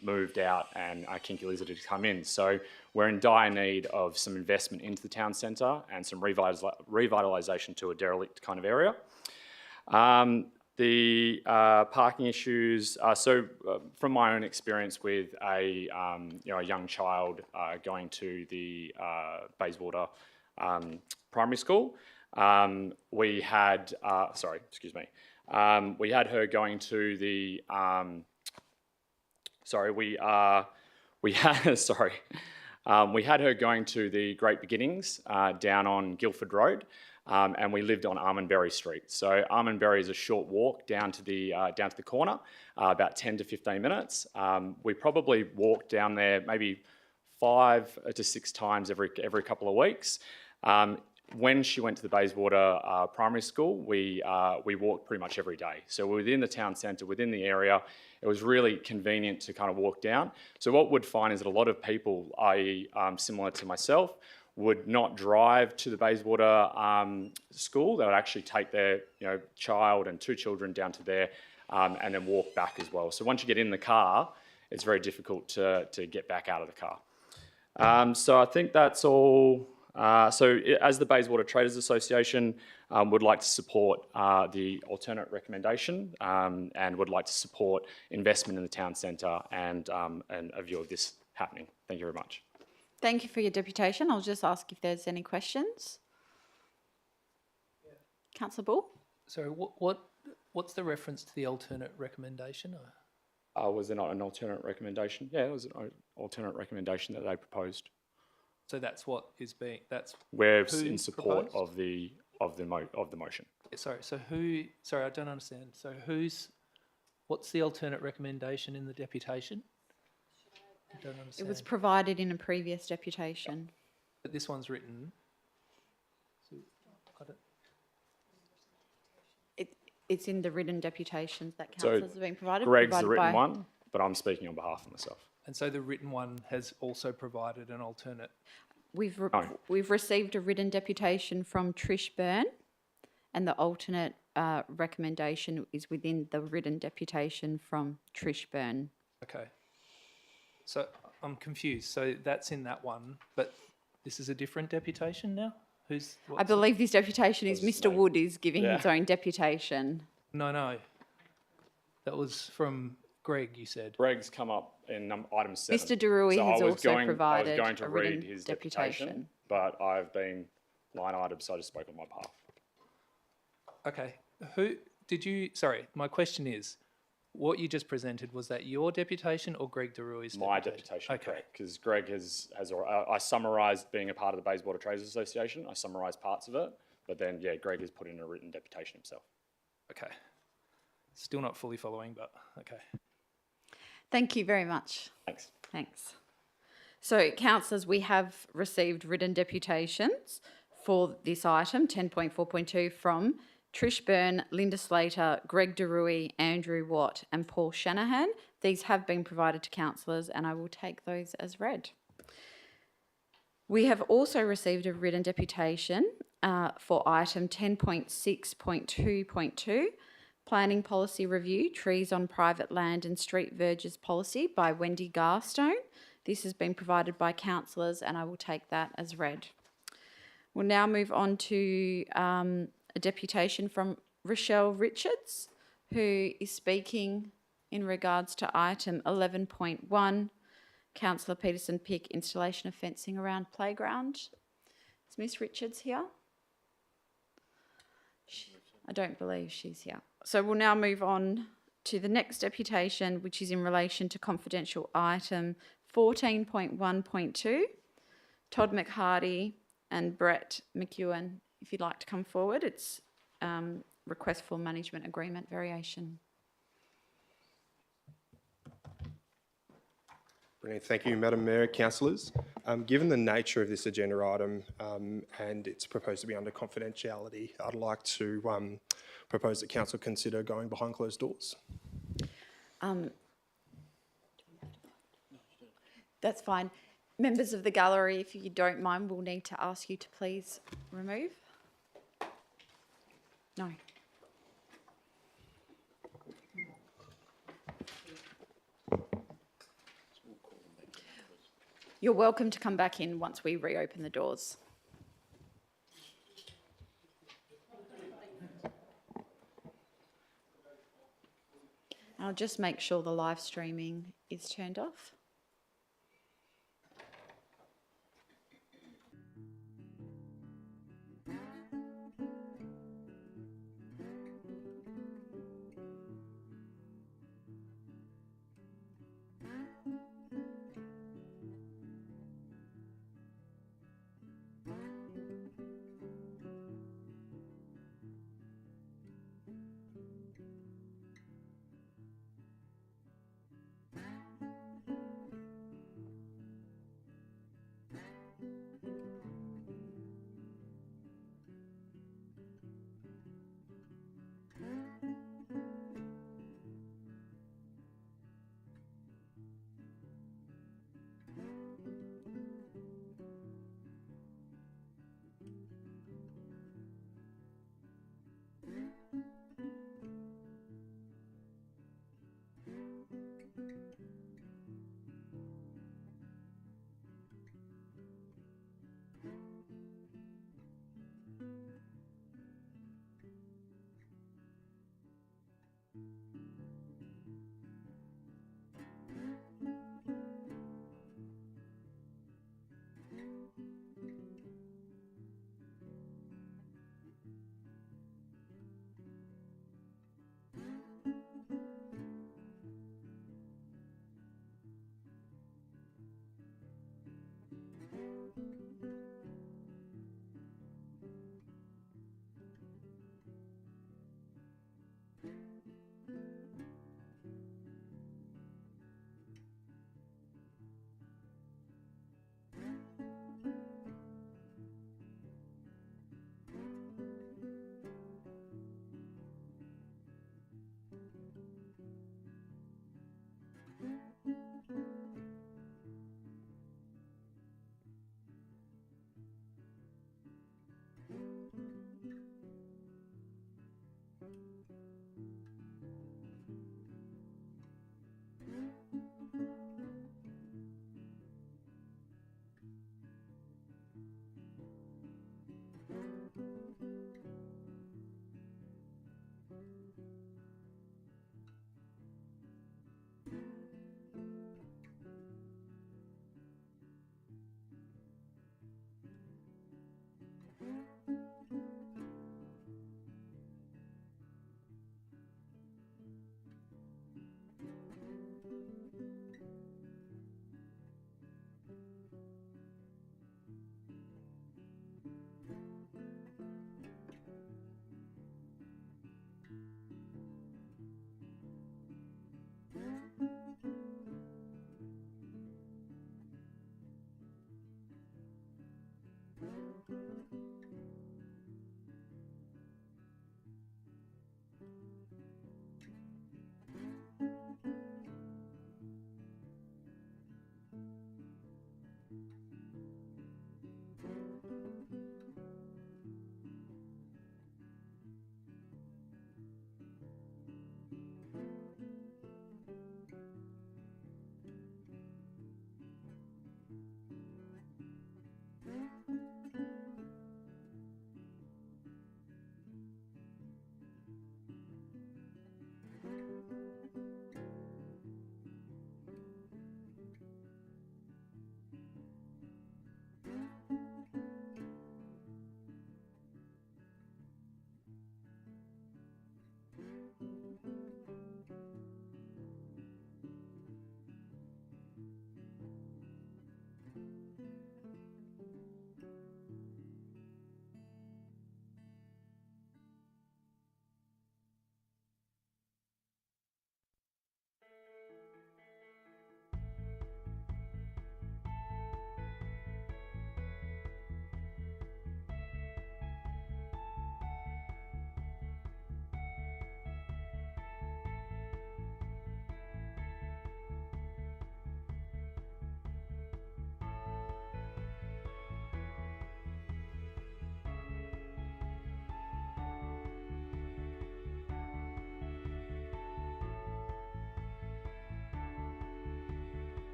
moved out, and Kinky Lizard has come in. So we're in dire need of some investment into the town centre and some revitalisation to a derelict kind of area. The parking issues, from my own experience with a young child going to the Bayswater Primary School, we had her going to the we had her going to the Great Beginnings down on Guildford Road, and we lived on Almondbury Street. So Almondbury is a short walk down to the corner, about 10 to 15 minutes. We probably walked down there maybe 5 to 6 times every couple of weeks. When she went to the Bayswater Primary School, we walked pretty much every day. So we're within the town centre, within the area. It was really convenient to kind of walk down. So what we'd find is that a lot of people, i.e. similar to myself, would not drive to the Bayswater school. They would actually take their child and 2 children down to there and then walk back as well. So once you get in the car, it's very difficult to get back out of the car. So I think that's all. As the Bayswater Traders Association, would like to support the alternate recommendation and would like to support investment in the town centre and a view of this happening. Thank you very much. Thank you for your deputation. I'll just ask if there's any questions. Councillor Bull? So what's the reference to the alternate recommendation? Was there not an alternate recommendation? Yeah, it was an alternate recommendation that they proposed. So that's what is being, that's We're who in support proposed? of the motion. Sorry, I don't understand. So what's the alternate recommendation in the deputation? I don't understand. It was provided in a previous deputation. But this one's written. So, I don't, It's in the written deputations that So councillors have been provided. Greg's the provided written by- one, but I'm speaking on behalf of myself. and so the written one has also provided an alternate. We've Oh. received a written deputation from Trish Byrne, and the alternate recommendation is within the written deputation from Trish Byrne. Okay. So I'm confused. So that's in that one, but this is a different deputation now? I believe this deputation is Mr. Wood is giving his Yeah. own deputation. No. That was from Greg, you said. Greg's come up in item 7. Mr. Deruy So has I was also going, provided I was going to a read written his deputation. deputation, but I've been line item, so I just spoke on my behalf. Okay. Who did you? Sorry, my question is, what you just presented, was that your deputation or Greg Deruy's My deputation, Okay. correct, because Greg has I summarised being a part of the Bayswater Traders Association. I summarised parts of it, but then, yeah, Greg has put in a written deputation himself. Okay. Still not fully following, but okay. Thank you very much. Thanks. Thanks. So, councillors, we have received written deputations for this item, 10.4.2, from Trish Byrne, Linda Slater, Greg Deruy, Andrew Watt and Paul Shanahan. These have been provided to councillors and I will take those as read. We have also received a written deputation for item 10.6.2.2, Planning Policy Review, Trees on Private Land and Street Verges Policy by Wendy Garstone. This has been provided by councillors and I will take that as read. We'll now move on to a deputation from Rochelle Richards, who is speaking in regards to item 11.1, Councillor Peterson Pick, installation of fencing around playground. Is Miss Richards here? I don't believe she's here. So we'll now move on to the next deputation, which is in relation to confidential item 14.1.2. Todd McHardy and Brett McEwen, if you'd like to come forward. It's request for management agreement variation. Brilliant. Thank you, Madam Mayor, councillors. Given the nature of this agenda item and it's proposed to be under confidentiality, I'd like to propose that council consider going behind closed doors. That's fine. Members of the gallery, if you don't mind, we'll need to ask you to please remove. No. You're welcome to come back in once we reopen the doors. I'll just make sure the live streaming is turned off.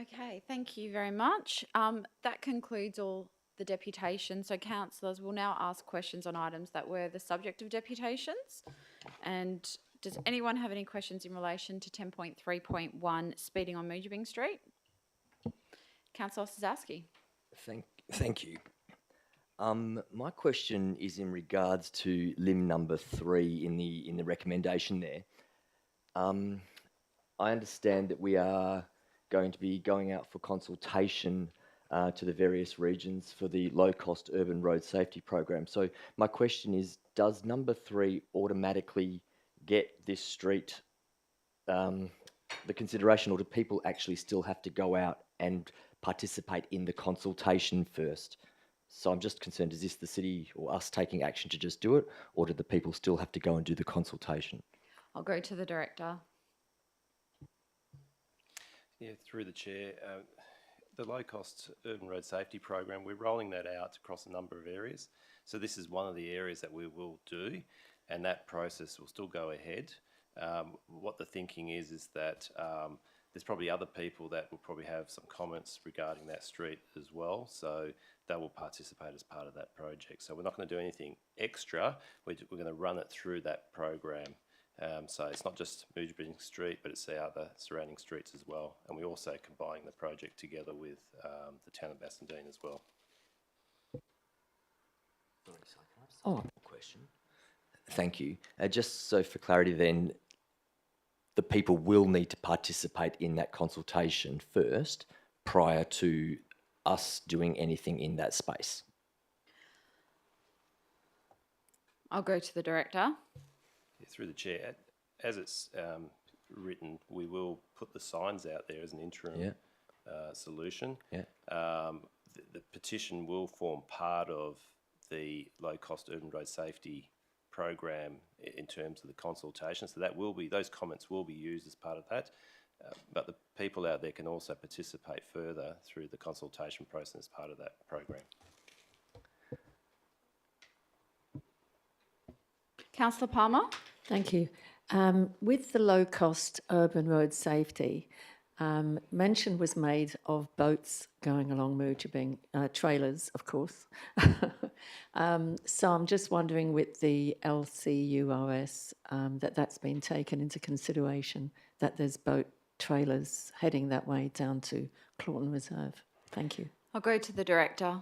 Okay, thank you very much. That concludes all the deputations. So councillors will now ask questions on items that were the subject of deputations. And does anyone have any questions in relation to 10.3.1 speeding on Moojibing Street? Councillor Sazowski. Thank you. My question is in regards to limb number 3 in the recommendation there. I understand that we are going to be going out for consultation to the various regions for the low-cost urban road safety program. So my question is, does number 3 automatically get this street the consideration, or do people actually still have to go out and participate in the consultation first? So I'm just concerned, is this the city or us taking action to just do it, or do the people still have to go and do the consultation? I'll go to the director. Yeah, through the chair, the low-cost urban road safety program, we're rolling that out across a number of areas. So this is one of the areas that we will do, and that process will still go ahead. What the thinking is that there's probably other people that will probably have some comments regarding that street as well, so they will participate as part of that project. So we're not going to do anything extra, we're going to run it through that program. So it's not just Moojibing Street, but it's the other surrounding streets as well. And we're also combining the project together with the town of Bassendean as well. Oh, question. Thank you. Just so for clarity then, the people will need to participate in that consultation first prior to us doing anything in that space. I'll go to the director. Yeah, through the chair, as it's written, we will put the signs out there as an interim solution. The petition will form part of the low-cost urban road safety program in terms of the consultation. So that will be, those comments will be used as part of that. But the people out there can also participate further through the consultation process as part of that program. Councillor Palmer. Thank you. With the low-cost urban road safety, mention was made of boats going along Moojibing, trailers, of course. So I'm just wondering with the LCURS that's been taken into consideration, that there's boat trailers heading that way down to Clawton Reserve. Thank you. I'll go to the director.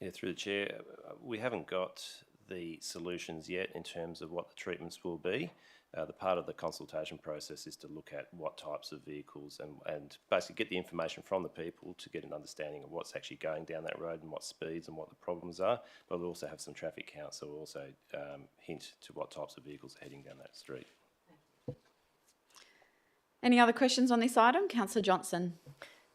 Yeah, through the chair, we haven't got the solutions yet in terms of what the treatments will be. The part of the consultation process is to look at what types of vehicles and basically get the information from the people to get an understanding of what's actually going down that road and what speeds and what the problems are. But we'll also have some traffic counts, so we'll also hint to what types of vehicles are heading down that street. Any other questions on this item? Councillor Johnson.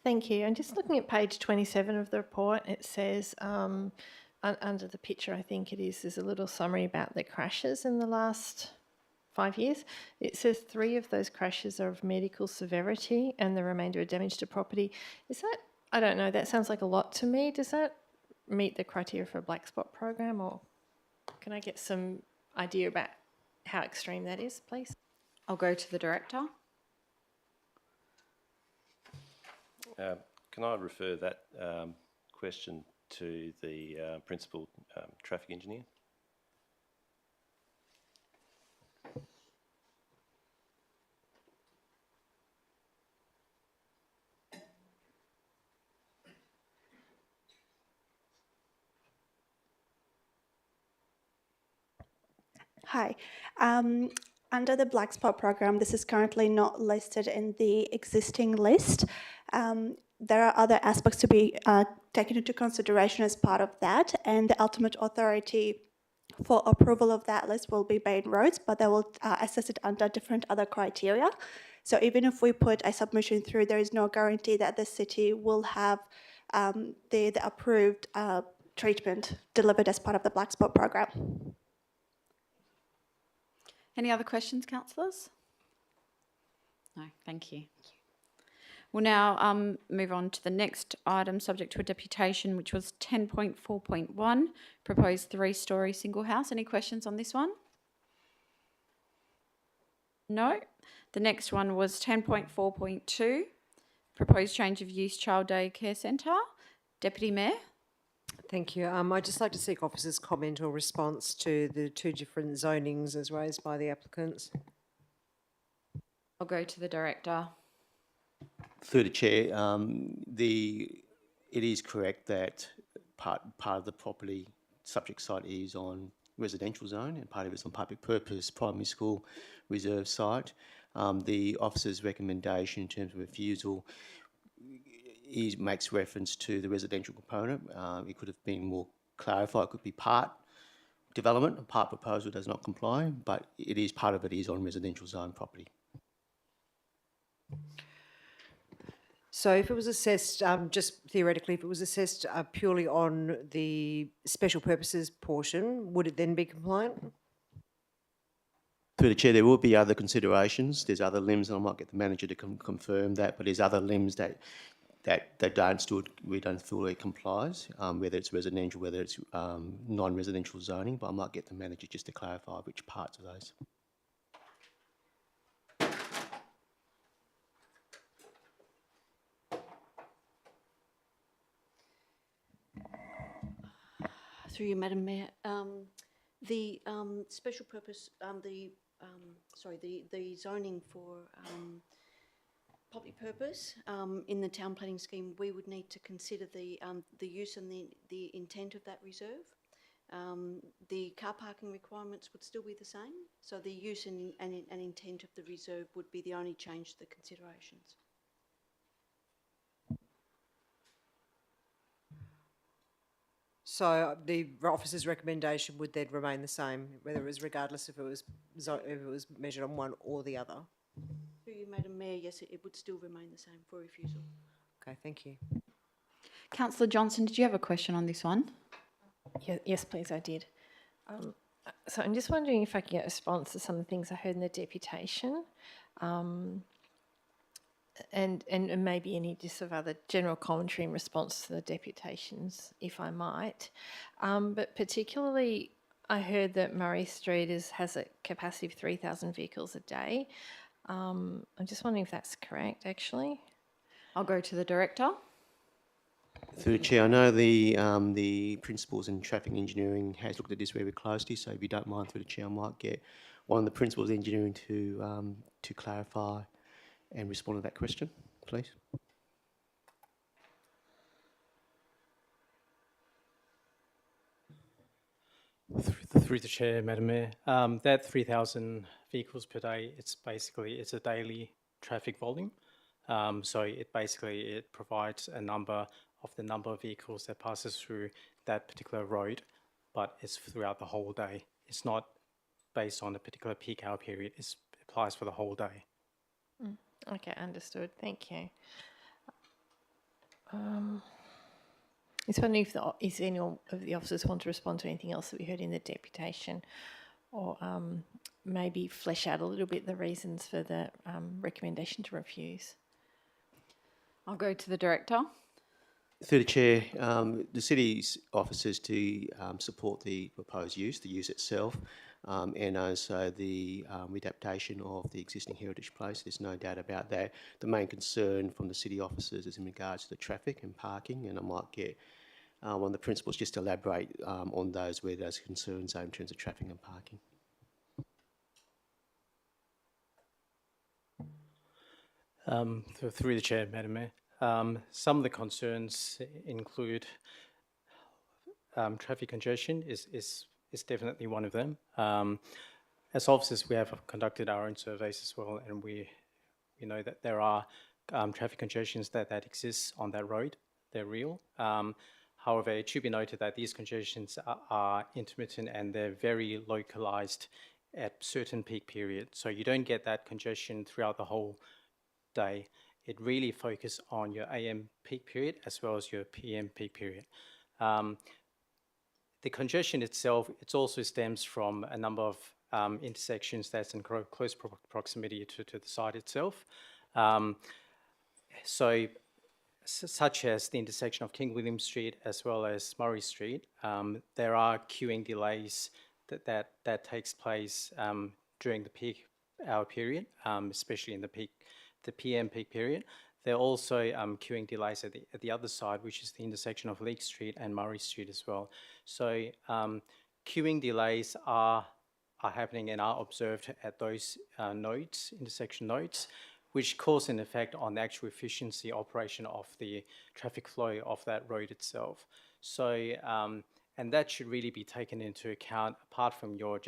Thank you. And just looking at page 27 of the report, it says under the picture, I think it is, there's a little summary about the crashes in the last 5 years. It says 3 of those crashes are of medical severity and the remainder are damage to property. Is that, I don't know, that sounds like a lot to me. Does that meet the criteria for a black spot program, or can I get some idea about how extreme that is, please? I'll go to the director. Can I refer that question to the principal traffic engineer? Hi. Under the Black Spot program, this is currently not listed in the existing list. There are other aspects to be taken into consideration as part of that, and the ultimate authority for approval of that list will be Bain Roads, but they will assess it under different other criteria. So even if we put a submission through, there is no guarantee that the city will have the approved treatment delivered as part of the Black Spot program. Any other questions, councillors? No, thank you. We'll now move on to the next item subject to a deputation, which was 10.4.1, proposed 3-storey single house. Any questions on this one? No? The next one was 10.4.2, proposed change of use child day care centre. Deputy Mayor. Thank you. I'd just like to seek officers' comment or response to the two different zonings as raised by the applicants. I'll go to the Director. Through the Chair, it is correct that part of the property subject site is on residential zone and part of it's on public purpose primary school reserve site. The officer's recommendation in terms of refusal makes reference to the residential component. It could have been more clarified. It could be part development and part proposal does not comply, but it is part of it is on residential zone property. So if it was assessed, just theoretically, if it was assessed purely on the special purposes portion, would it then be compliant? Through the Chair, there will be other considerations. There's other limbs, and I might get the manager to confirm that, but there's other limbs that we don't feel it complies, whether it's residential, whether it's non-residential zoning, but I might get the manager just to clarify which parts of those. Through you, Madam Mayor, the special purpose, the zoning for public purpose in the town planning scheme, we would need to consider the use and the intent of that reserve. The car parking requirements would still be the same, so the use and intent of the reserve would be the only change to the considerations. So the officer's recommendation would then remain the same, whether it was regardless if it was measured on one or the other? Through you, Madam Mayor, yes, it would still remain the same for refusal. Okay, thank you. Councillor Johnson, did you have a question on this one? Yes, please, I did. So I'm just wondering if I can get a response to some of the things I heard in the deputation, and maybe any just sort of other general commentary in response to the deputations, if I might. But particularly, I heard that Murray Street has a capacity of 3,000 vehicles a day. I'm just wondering if that's correct, actually. I'll go to the Director. Through the Chair, I know the principals in traffic engineering has looked at this very closely, so if you don't mind, through the Chair, I might get one of the principals in engineering to clarify and respond to that question, please. Through the Chair, Madam Mayor, that 3,000 vehicles per day, it's a daily traffic volume. So it provides a number of the number of vehicles that passes through that particular road, but it's throughout the whole day. It's not based on a particular peak hour period. It applies for the whole day. Okay, understood. Thank you. I was wondering if any of the officers want to respond to anything else that we heard in the deputation, or maybe flesh out a little bit the reasons for the recommendation to refuse. I'll go to the Director. Through the Chair, the City's officers to support the proposed use, the use itself, and also the adaptation of the existing heritage place. There's no doubt about that. The main concern from the City officers is in regards to the traffic and parking, and I might get one of the principals just to elaborate on where those concerns are in terms of traffic and parking. Through the Chair, Madam Mayor. Some of the concerns include traffic congestion is definitely one of them. As officers, we have conducted our own surveys as well, and we know that there are traffic congestions that exist on that road. They're real. However, it should be noted that these congestions are intermittent and they're very localized at certain peak periods. So you don't get that congestion throughout the whole day. It really focuses on your AM peak period as well as your PM peak period. The congestion itself, it also stems from a number of intersections that's in close proximity to the site itself. Such as the intersection of King William Street as well as Murray Street, there are queuing delays that takes place during the peak hour period, especially in the PM peak period. There are also queuing delays at the other side, which is the intersection of Leake Street and Murray Street as well. So queuing delays are happening and are observed at those nodes, intersection nodes, which cause an effect on the actual efficiency operation of the traffic flow of that road itself. So, and that should really be taken into account apart from your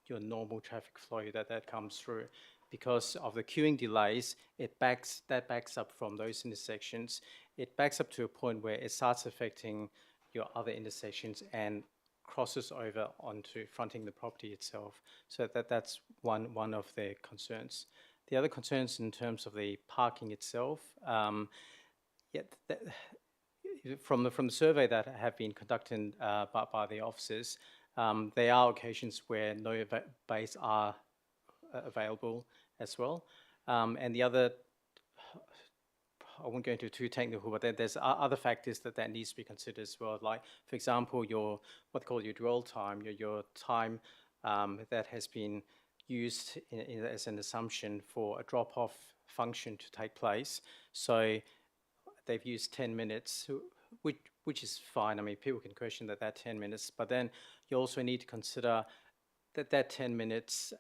normal traffic flow that comes through. Because of the queuing delays, that backs up from those intersections. It backs up to a point where it starts affecting your other intersections and crosses over onto fronting the property itself. So that's one of their concerns. The other concerns in terms of the parking itself, from the survey that have been conducted by the officers, there are occasions where no bays are available as well. And the other, I won't go into too technical, but there's other factors that needs to be considered as well. Like, for example, what they call your dwell time, your time that has been used as an assumption for a drop-off function to take place. So they've used 10 minutes, which is fine. I mean, people can question that 10 minutes, but then you also need to consider that 10 minutes,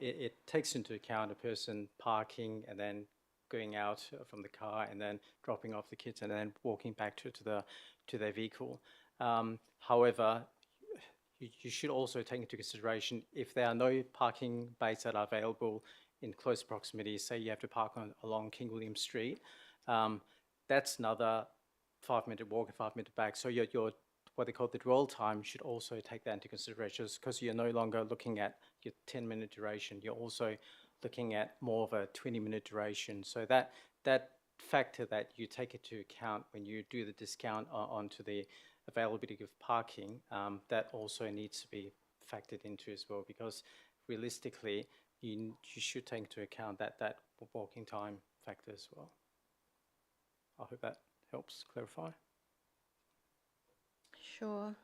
it takes into account a person parking and then going out from the car and then dropping off the kids and then walking back to their vehicle. However, you should also take into consideration if there are no parking bays that are available in close proximity, say you have to park along King William Street, that's another 5-minute walk, a 5-minute back. So your what they call the dwell time should also take that into consideration, because you're no longer looking at your 10-minute duration, you're also looking at more of a 20-minute duration. So that factor that you take into account when you do the discount onto the availability of parking, that also needs to be factored into as well, because realistically, you should take into account that walking time factor as well. I hope that helps clarify. Sure.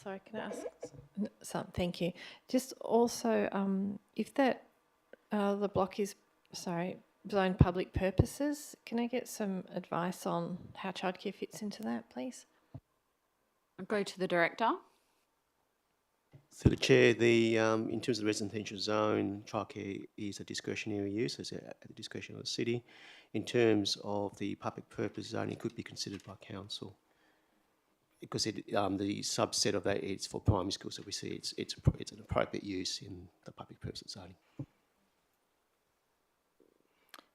Sorry, can I ask something? Thank you. Just also, if the block is, zoned public purposes, can I get some advice on how childcare fits into that, please? I'll go to the Director. Through the Chair, in terms of the residential zone, childcare is a discretionary use, it's at the discretion of the city. In terms of the public purpose zone, it could be considered by council, because the subset of that is for primary schools, so we see it's an appropriate use in the public purpose zoning.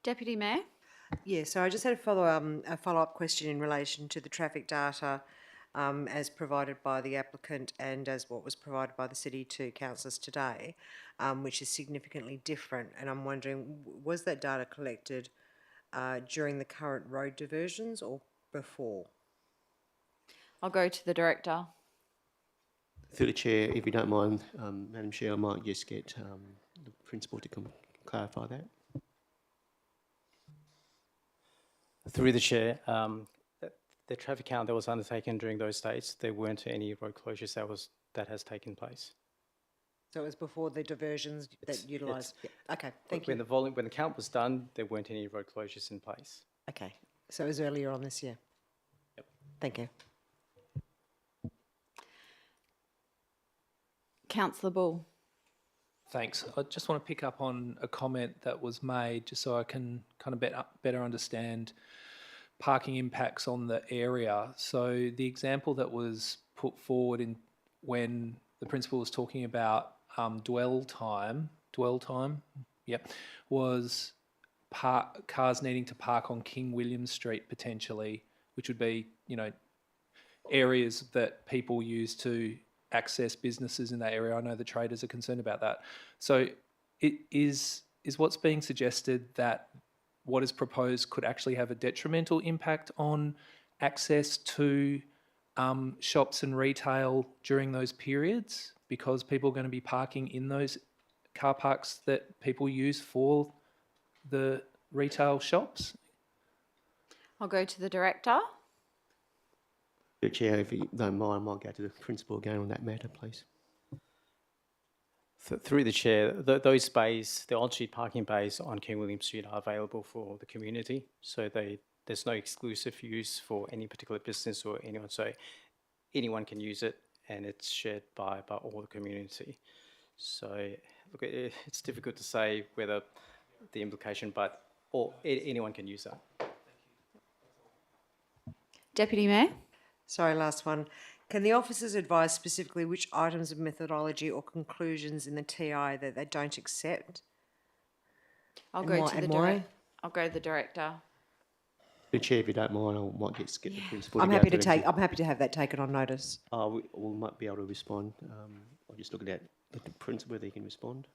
Deputy Mayor. Yeah, so I just had a follow-up question in relation to the traffic data as provided by the applicant and as what was provided by the city to councillors today, which is significantly different. And I'm wondering, was that data collected during the current road diversions or before? I'll go to the Director. Through the Chair, if you don't mind, Madam Chair, I might just get the Principal to clarify that. Through the Chair, the traffic count that was undertaken during those dates, there weren't any road closures that has taken place. So it was before the diversions that utilised. Yeah. Okay, thank you. When the count was done, there weren't any road closures in place. Okay, so it was earlier on this year. Yep. Thank you. Councillor Bull. Thanks. I just want to pick up on a comment that was made, just so I can kind of better understand parking impacts on the area. So the example that was put forward when the Principal was talking about dwell time, was cars needing to park on King William Street potentially, which would be, areas that people use to access businesses in that area. I know the traders are concerned about that. So it is what's being suggested that what is proposed could actually have a detrimental impact on access to shops and retail during those periods, because people are going to be parking in those car parks that people use for the retail shops? I'll go to the Director. Chair, if you don't mind, I might go to the Principal again on that matter, please. Through the chair, those bays, the on-street parking bays on King William Street are available for the community. So there's no exclusive use for any particular business or anyone. So anyone can use it, and it's shared by all the community. So look, it's difficult to say whether the implication, but anyone can use that. Deputy Mayor? Sorry, last one. Can the officers advise specifically which items of methodology or conclusions in the TI that they don't accept? I'll And go why- to the and why? director. I'll go to the director. The chair, if you don't mind, I might get the principal. I'm go happy to through take. and- I'm happy to have that taken on notice. we might be able to respond. I'll just look at the principal whether he can respond.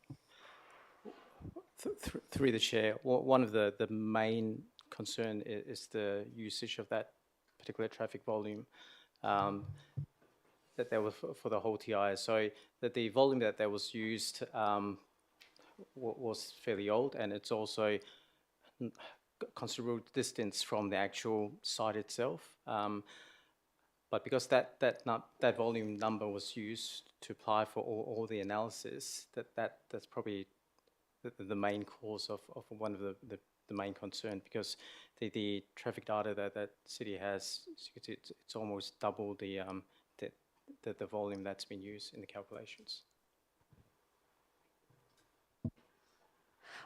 Through the chair, one of the main concern is the usage of that particular traffic volume that there was for the whole TI. So that the volume that was used was fairly old, and it's also considerable distance from the actual site itself. But because that volume number was used to apply for all the analysis, that's probably the main cause of one of the main concern, because the traffic data that city has, it's almost double the volume that's been used in the calculations.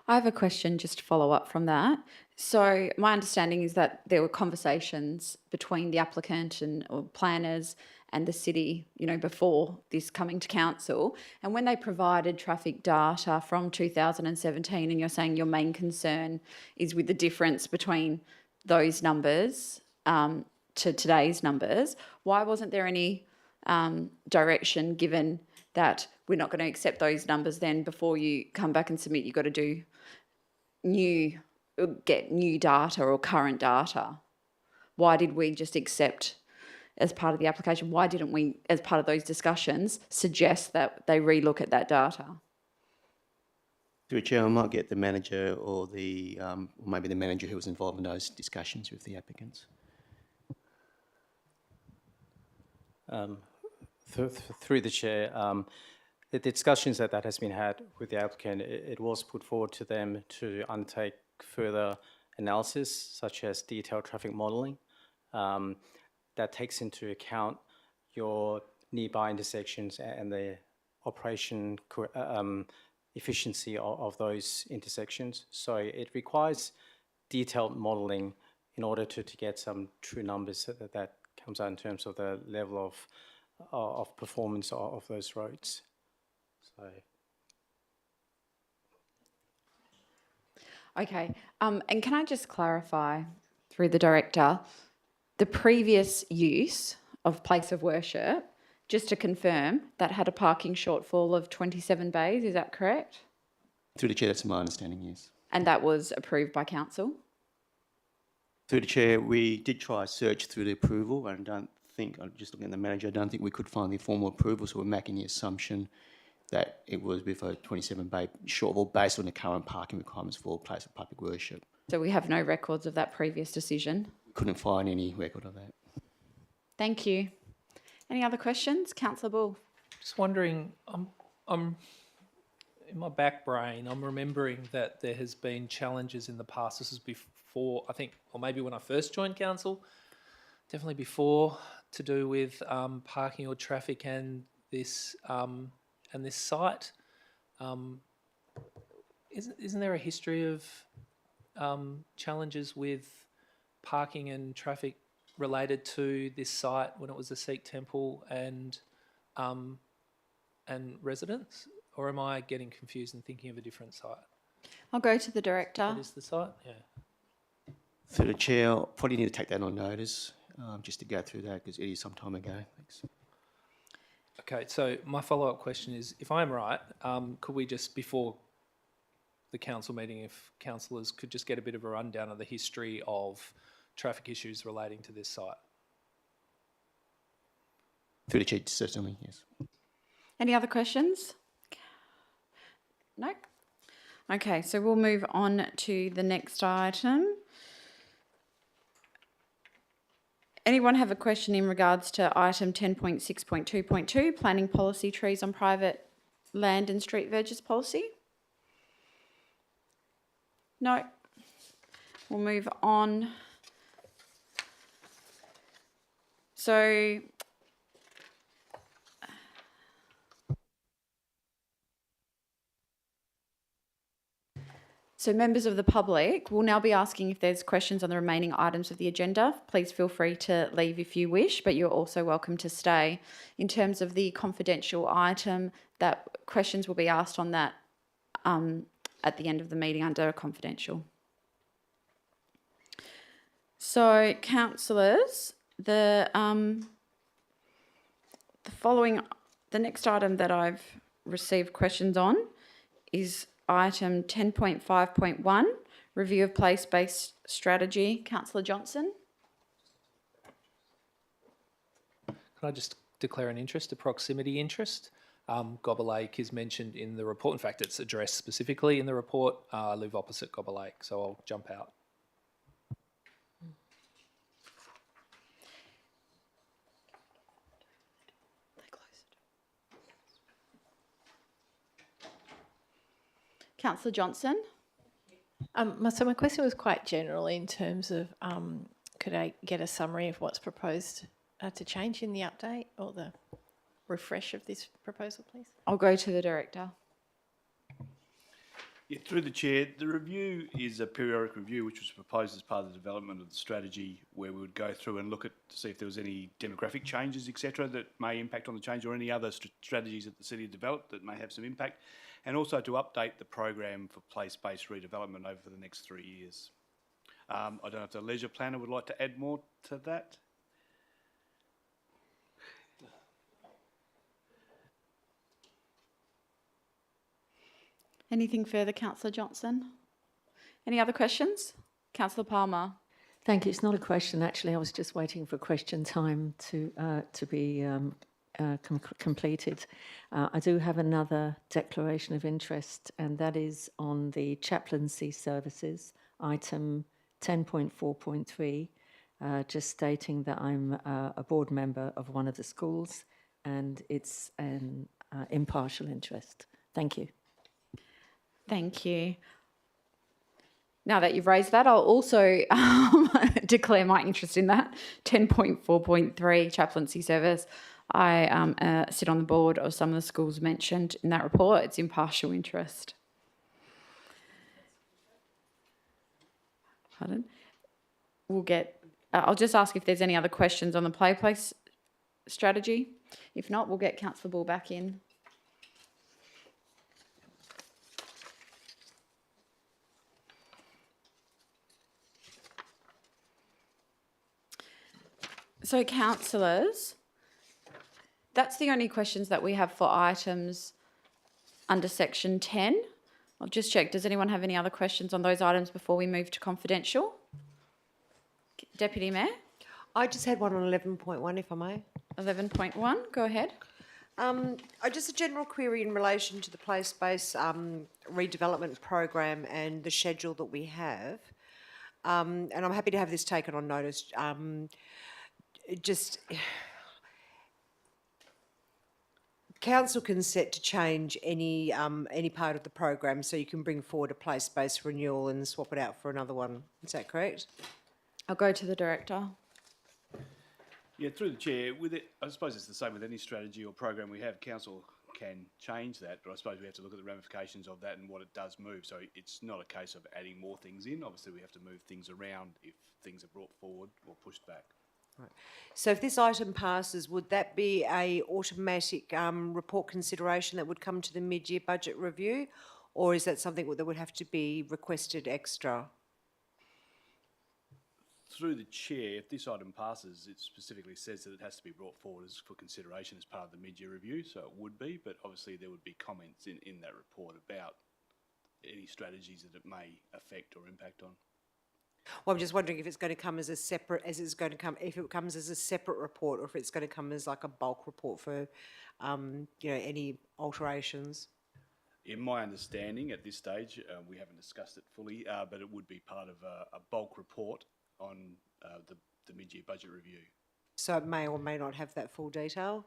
I have a question just to follow up from that. So my understanding is that there were conversations between the applicant or planners and the city, before this coming to council. And when they provided traffic data from 2017, and you're saying your main concern is with the difference between those numbers to today's numbers, why wasn't there any direction given that we're not going to accept those numbers then before you come back and submit? You've got to get new data or current data. Why did we just accept as part of the application? Why didn't we, as part of those discussions, suggest that they relook at that data? Through Chair, I might get the manager or maybe the manager who was involved in those discussions with the applicants. Through the chair, the discussions that has been had with the applicant, it was put forward to them to undertake further analysis, such as detailed traffic modelling, that takes into account your nearby intersections and the operation efficiency of those intersections. So it requires detailed modelling in order to get some true numbers that comes out in terms of the level of performance of those roads. So. Okay, and can I just clarify through the director, the previous use of place of worship, just to confirm, that had a parking shortfall of 27 bays, is that correct? Through the Chair, that's my understanding, yes. And that was approved by council? Through the Chair, we did try a search through the approval, and I'm just looking at the manager, I don't think we could find the formal approval, so we're making the assumption that it was with a 27-bay shortfall based on the current parking requirements for place of public worship. So we have no records of that previous decision? Couldn't find any record of that. Thank you. Any other questions? Councillor Bull. Just wondering, I'm in my back brain, I'm remembering that there has been challenges in the past. This is before, I think, or maybe when I first joined council, definitely before, to do with parking or traffic and this site. Isn't there a history of challenges with parking and traffic related to this site when it was a Sikh temple and residents? Or am I getting confused and thinking of a different site? I'll go to the director. What is the site? Yeah. Through the Chair, probably need to take that on notice, just to go through that, because it is some time ago. Thanks. Okay, so my follow-up question is, if I'm right, could we just, before the council meeting, if councillors could just get a bit of a rundown of the history of traffic issues relating to this site? Through the Chair, certainly, yes. Any other questions? No? Okay, so we'll move on to the next item. Anyone have a question in regards to item 10.6.2.2, planning policy trees on private land and street verges policy? No. We'll move on. So members of the public will now be asking if there's questions on the remaining items of the agenda. Please feel free to leave if you wish, but you're also welcome to stay. In terms of the confidential item, that questions will be asked on that at the end of the meeting under confidential. So, councillors, the next item that I've received questions on is item 10.5.1, review of place-based strategy. Councillor Johnson. Can I just declare an interest, a proximity interest? Gobber Lake is mentioned in the report. In fact, it's addressed specifically in the report. I live opposite Gobber Lake, so I'll jump out. Councillor Johnson. So my question was quite general in terms of could I get a summary of what's proposed to change in the update or the refresh of this proposal, please? I'll go to the director. Yeah, through the chair, the review is a periodic review which was proposed as part of the development of the strategy, where we would go through and look at to see if there was any demographic changes, etc., that may impact on the change, or any other strategies that the city developed that may have some impact, and also to update the program for place-based redevelopment over the next 3 years. I don't know if the leisure planner would like to add more to that. Anything further, Councillor Johnson? Any other questions? Councillor Palmer. Thank you. It's not a question, actually. I was just waiting for question time to be completed. I do have another declaration of interest, and that is on the chaplaincy services, item 10.4.3, just stating that I'm a board member of one of the schools, and it's an impartial interest. Thank you. Thank you. Now that you've raised that, I'll also declare my interest in that. 10.4.3 chaplaincy service. I sit on the board of some of the schools mentioned in that report. It's impartial interest. Pardon? I'll just ask if there's any other questions on the place strategy. If not, we'll get Councillor Ball back in. So, councillors, that's the only questions that we have for items under section 10. I'll just check. Does anyone have any other questions on those items before we move to confidential? Deputy Mayor? I just had one on 11.1, if I may. 11.1, go ahead. Just a general query in relation to the place-based redevelopment program and the schedule that we have. And I'm happy to have this taken on notice. Council can set to change any part of the program, so you can bring forward a place-based renewal and swap it out for another one. Is that correct? I'll go to the director. Yeah, through the chair, with it, I suppose it's the same with any strategy or program we have. Council can change that, but I suppose we have to look at the ramifications of that and what it does move. So it's not a case of adding more things in. Obviously, we have to move things around if things are brought forward or pushed back. Right. So if this item passes, would that be a automatic report consideration that would come to the mid-year budget review, or is that something that would have to be requested extra? Through the chair, if this item passes, it specifically says that it has to be brought forward for consideration as part of the mid-year review, so it would be, but obviously there would be comments in that report about any strategies that it may affect or impact on. Well, I'm just wondering if it's going to come as a separate, if it comes as a separate report, or if it's going to come as like a bulk report for, any alterations. In my understanding at this stage, we haven't discussed it fully, but it would be part of a bulk report on the mid-year budget review. So it may or may not have that full detail?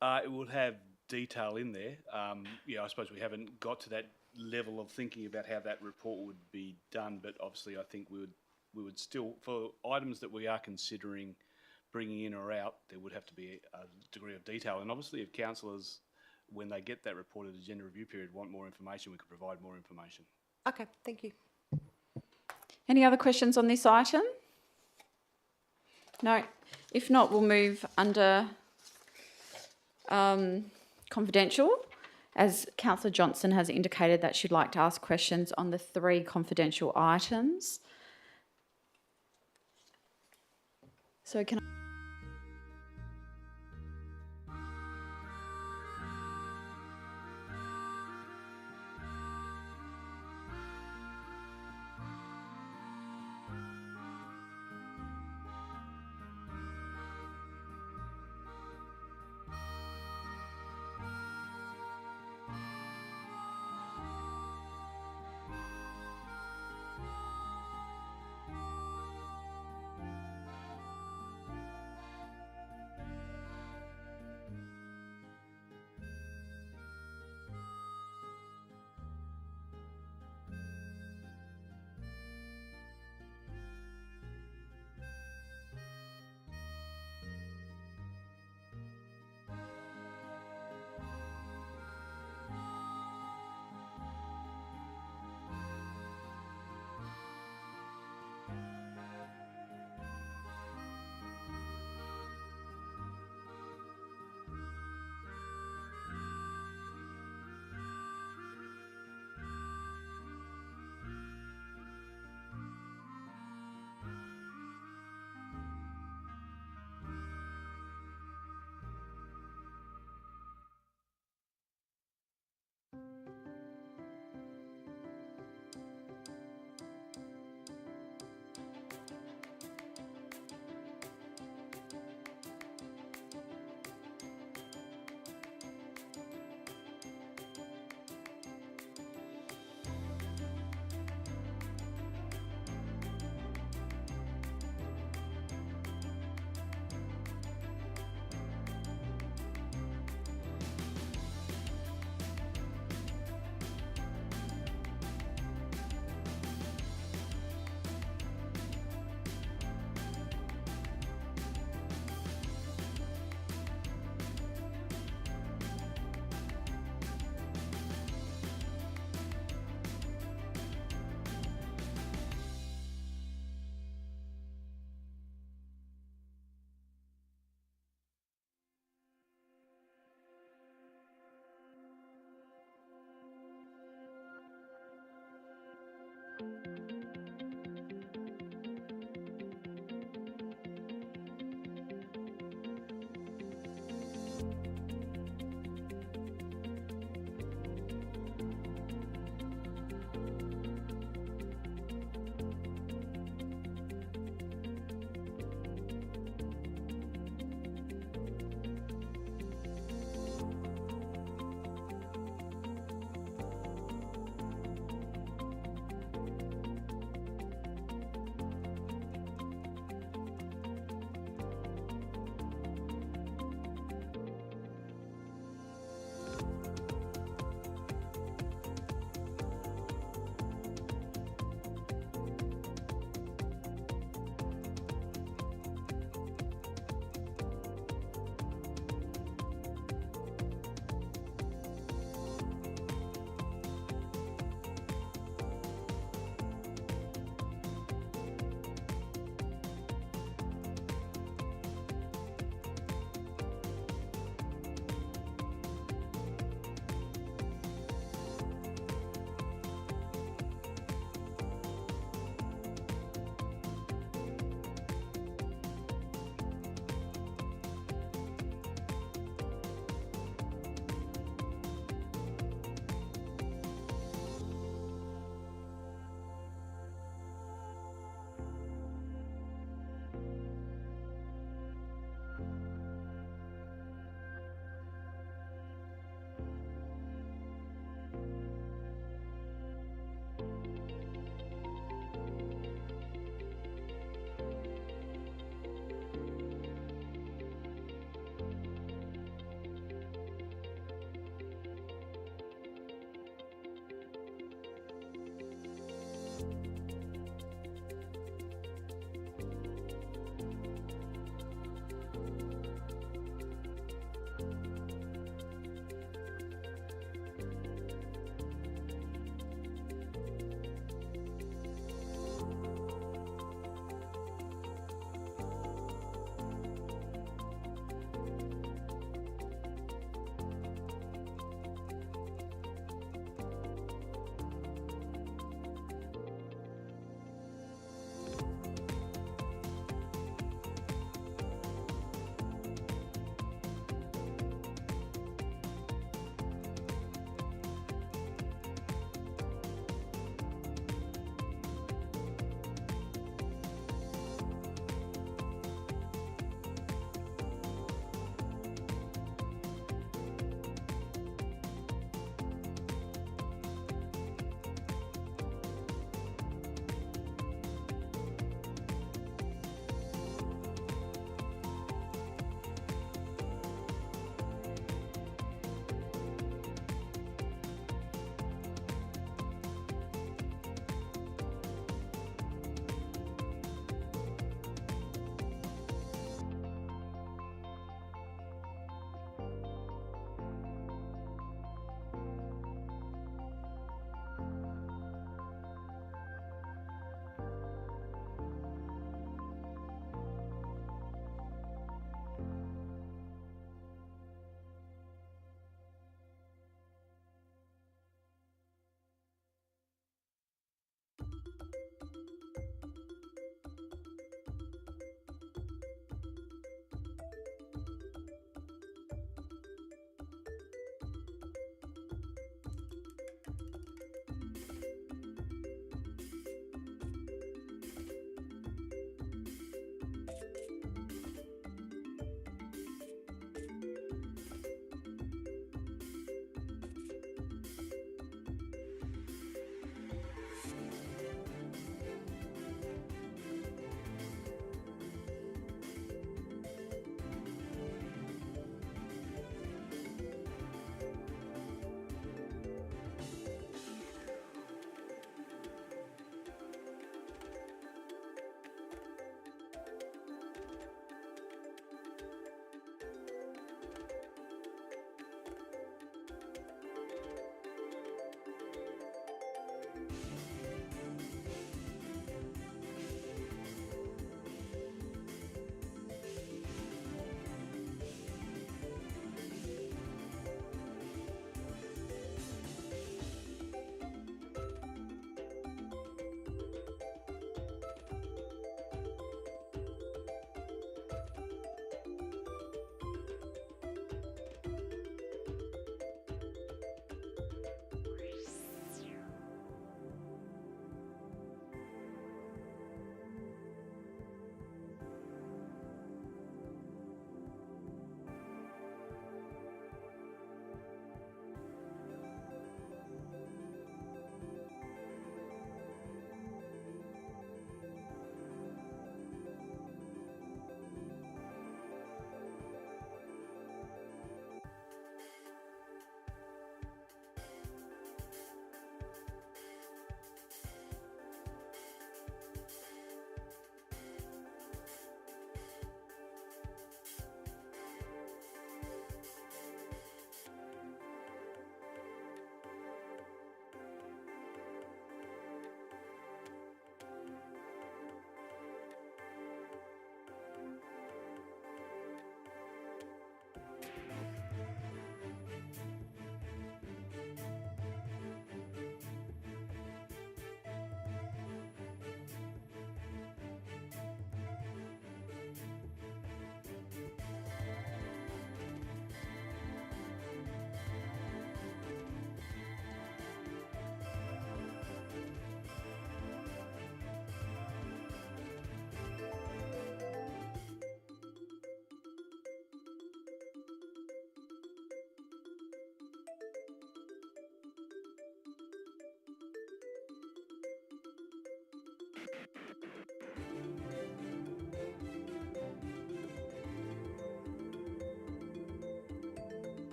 It will have detail in there. I suppose we haven't got to that level of thinking about how that report would be done, but obviously I think we would still, for items that we are considering bringing in or out, there would have to be a degree of detail. And obviously if councillors, when they get that report at the agenda review period, want more information, we could provide more information. Okay, thank you. Any other questions on this item? No. If not, we'll move under confidential, as Councillor Johnson has indicated that she'd like to ask questions on the 3 confidential items. So can I...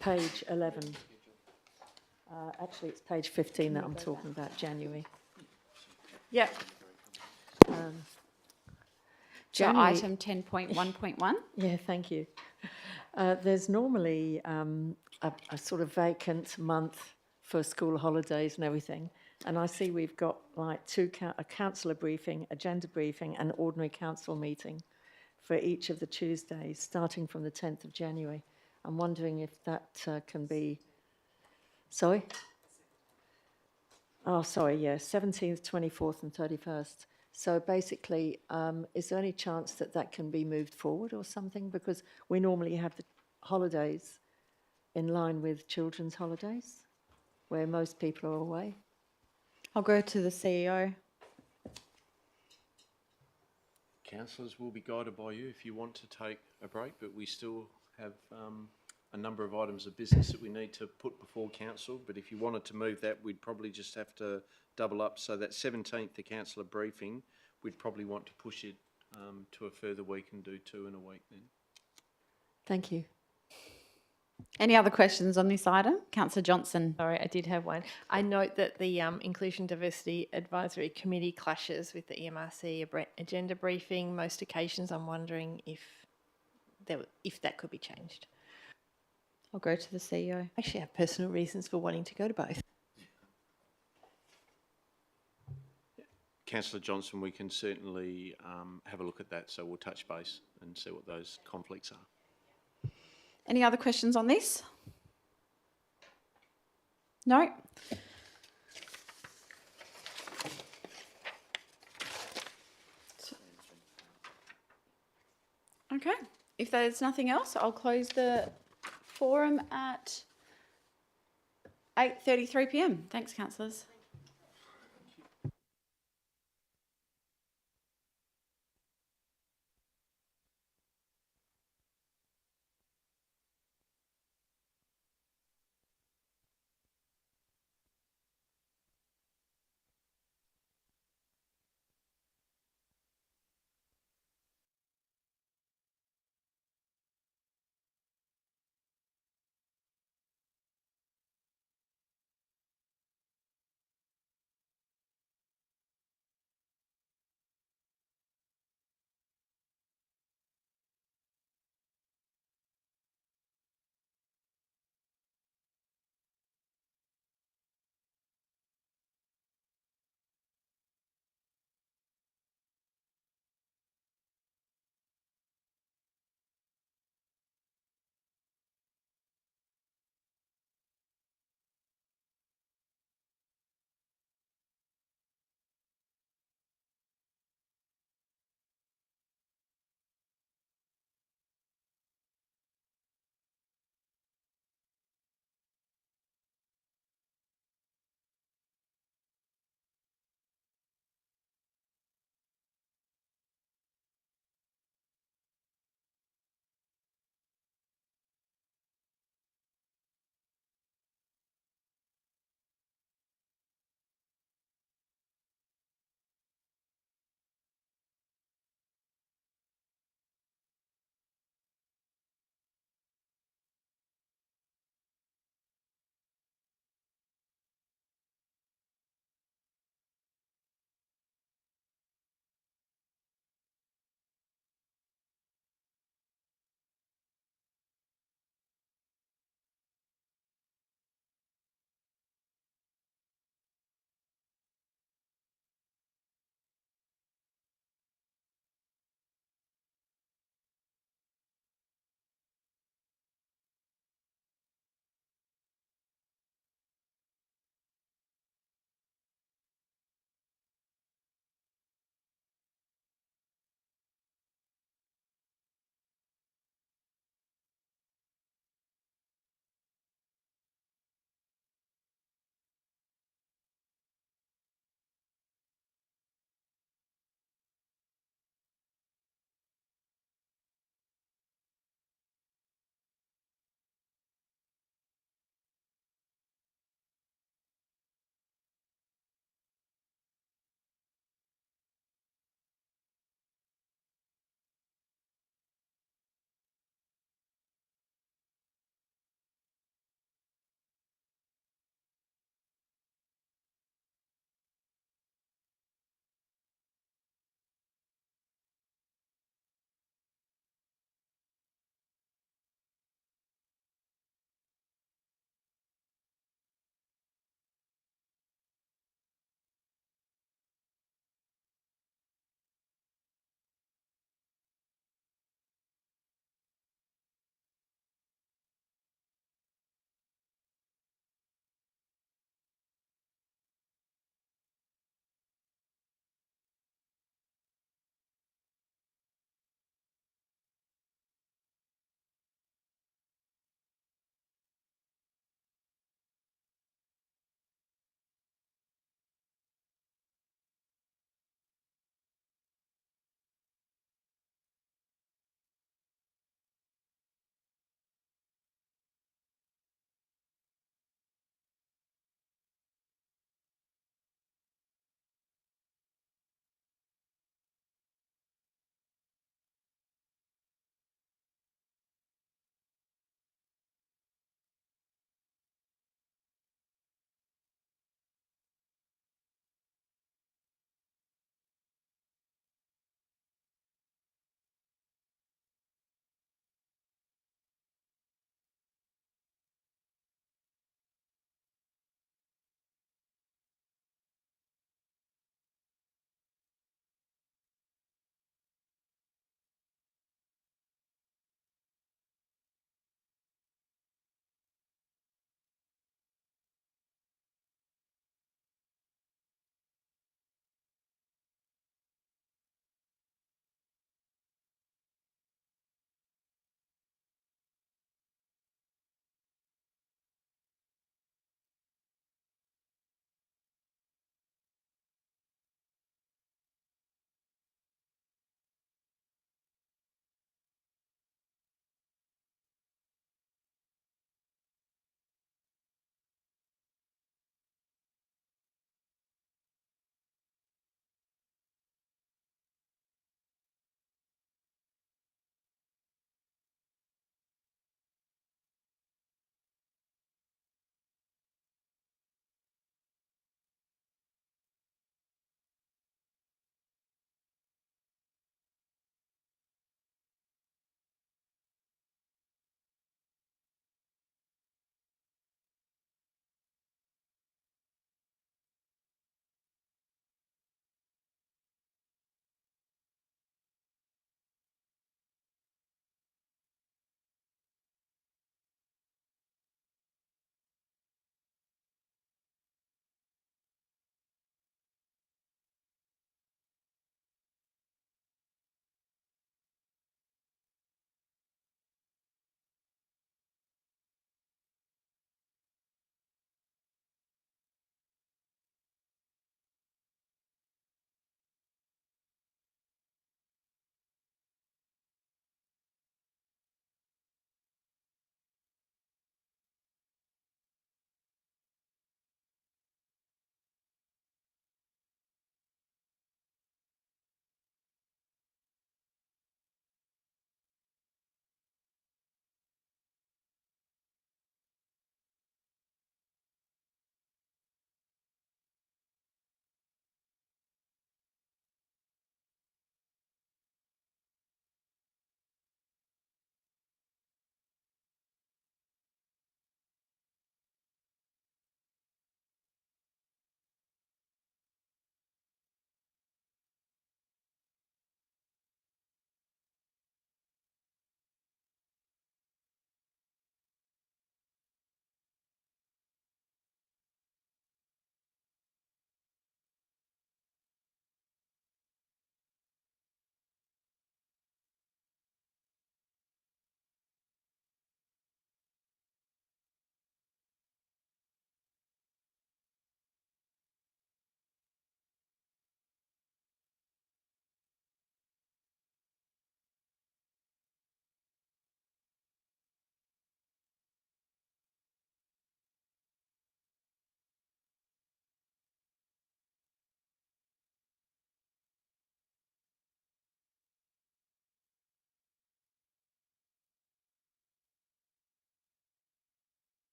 page 11. Actually, it's page 15 that I'm talking about, January. Yep. So January- item 10.1.1. Yeah, thank you. There's normally a sort of vacant month for school holidays and everything. And I see we've got like a councillor briefing, agenda briefing and ordinary council meeting for each of the Tuesdays, starting from the 10th of January. I'm wondering if that can be... Sorry? Oh, sorry, yeah, 17th, 24th and 31st. So basically, is there any chance that that can be moved forward or something? Because we normally have the holidays in line with children's holidays, where most people are away. I'll go to the CEO. Councillors will be guided by you if you want to take a break, but we still have a number of items of business that we need to put before council. But if you wanted to move that, we'd probably just have to double up. So that 17th, the councillor briefing, we'd probably want to push it to a further week and do 2 in a week then. Thank you. Any other questions on this item? Councillor Johnson. Sorry, I did have one. I note that the Inclusion Diversity Advisory Committee clashes with the EMRC agenda briefing. Most occasions, I'm wondering if that could be changed. I'll go to the CEO. Actually, I have personal reasons for wanting to go to both. Councillor Johnson, we can certainly have a look at that, so we'll touch base and see what those conflicts are. Any other questions on this? No? Okay. If there's nothing else, I'll close the forum at 8:33 p.m. Thanks, councillors.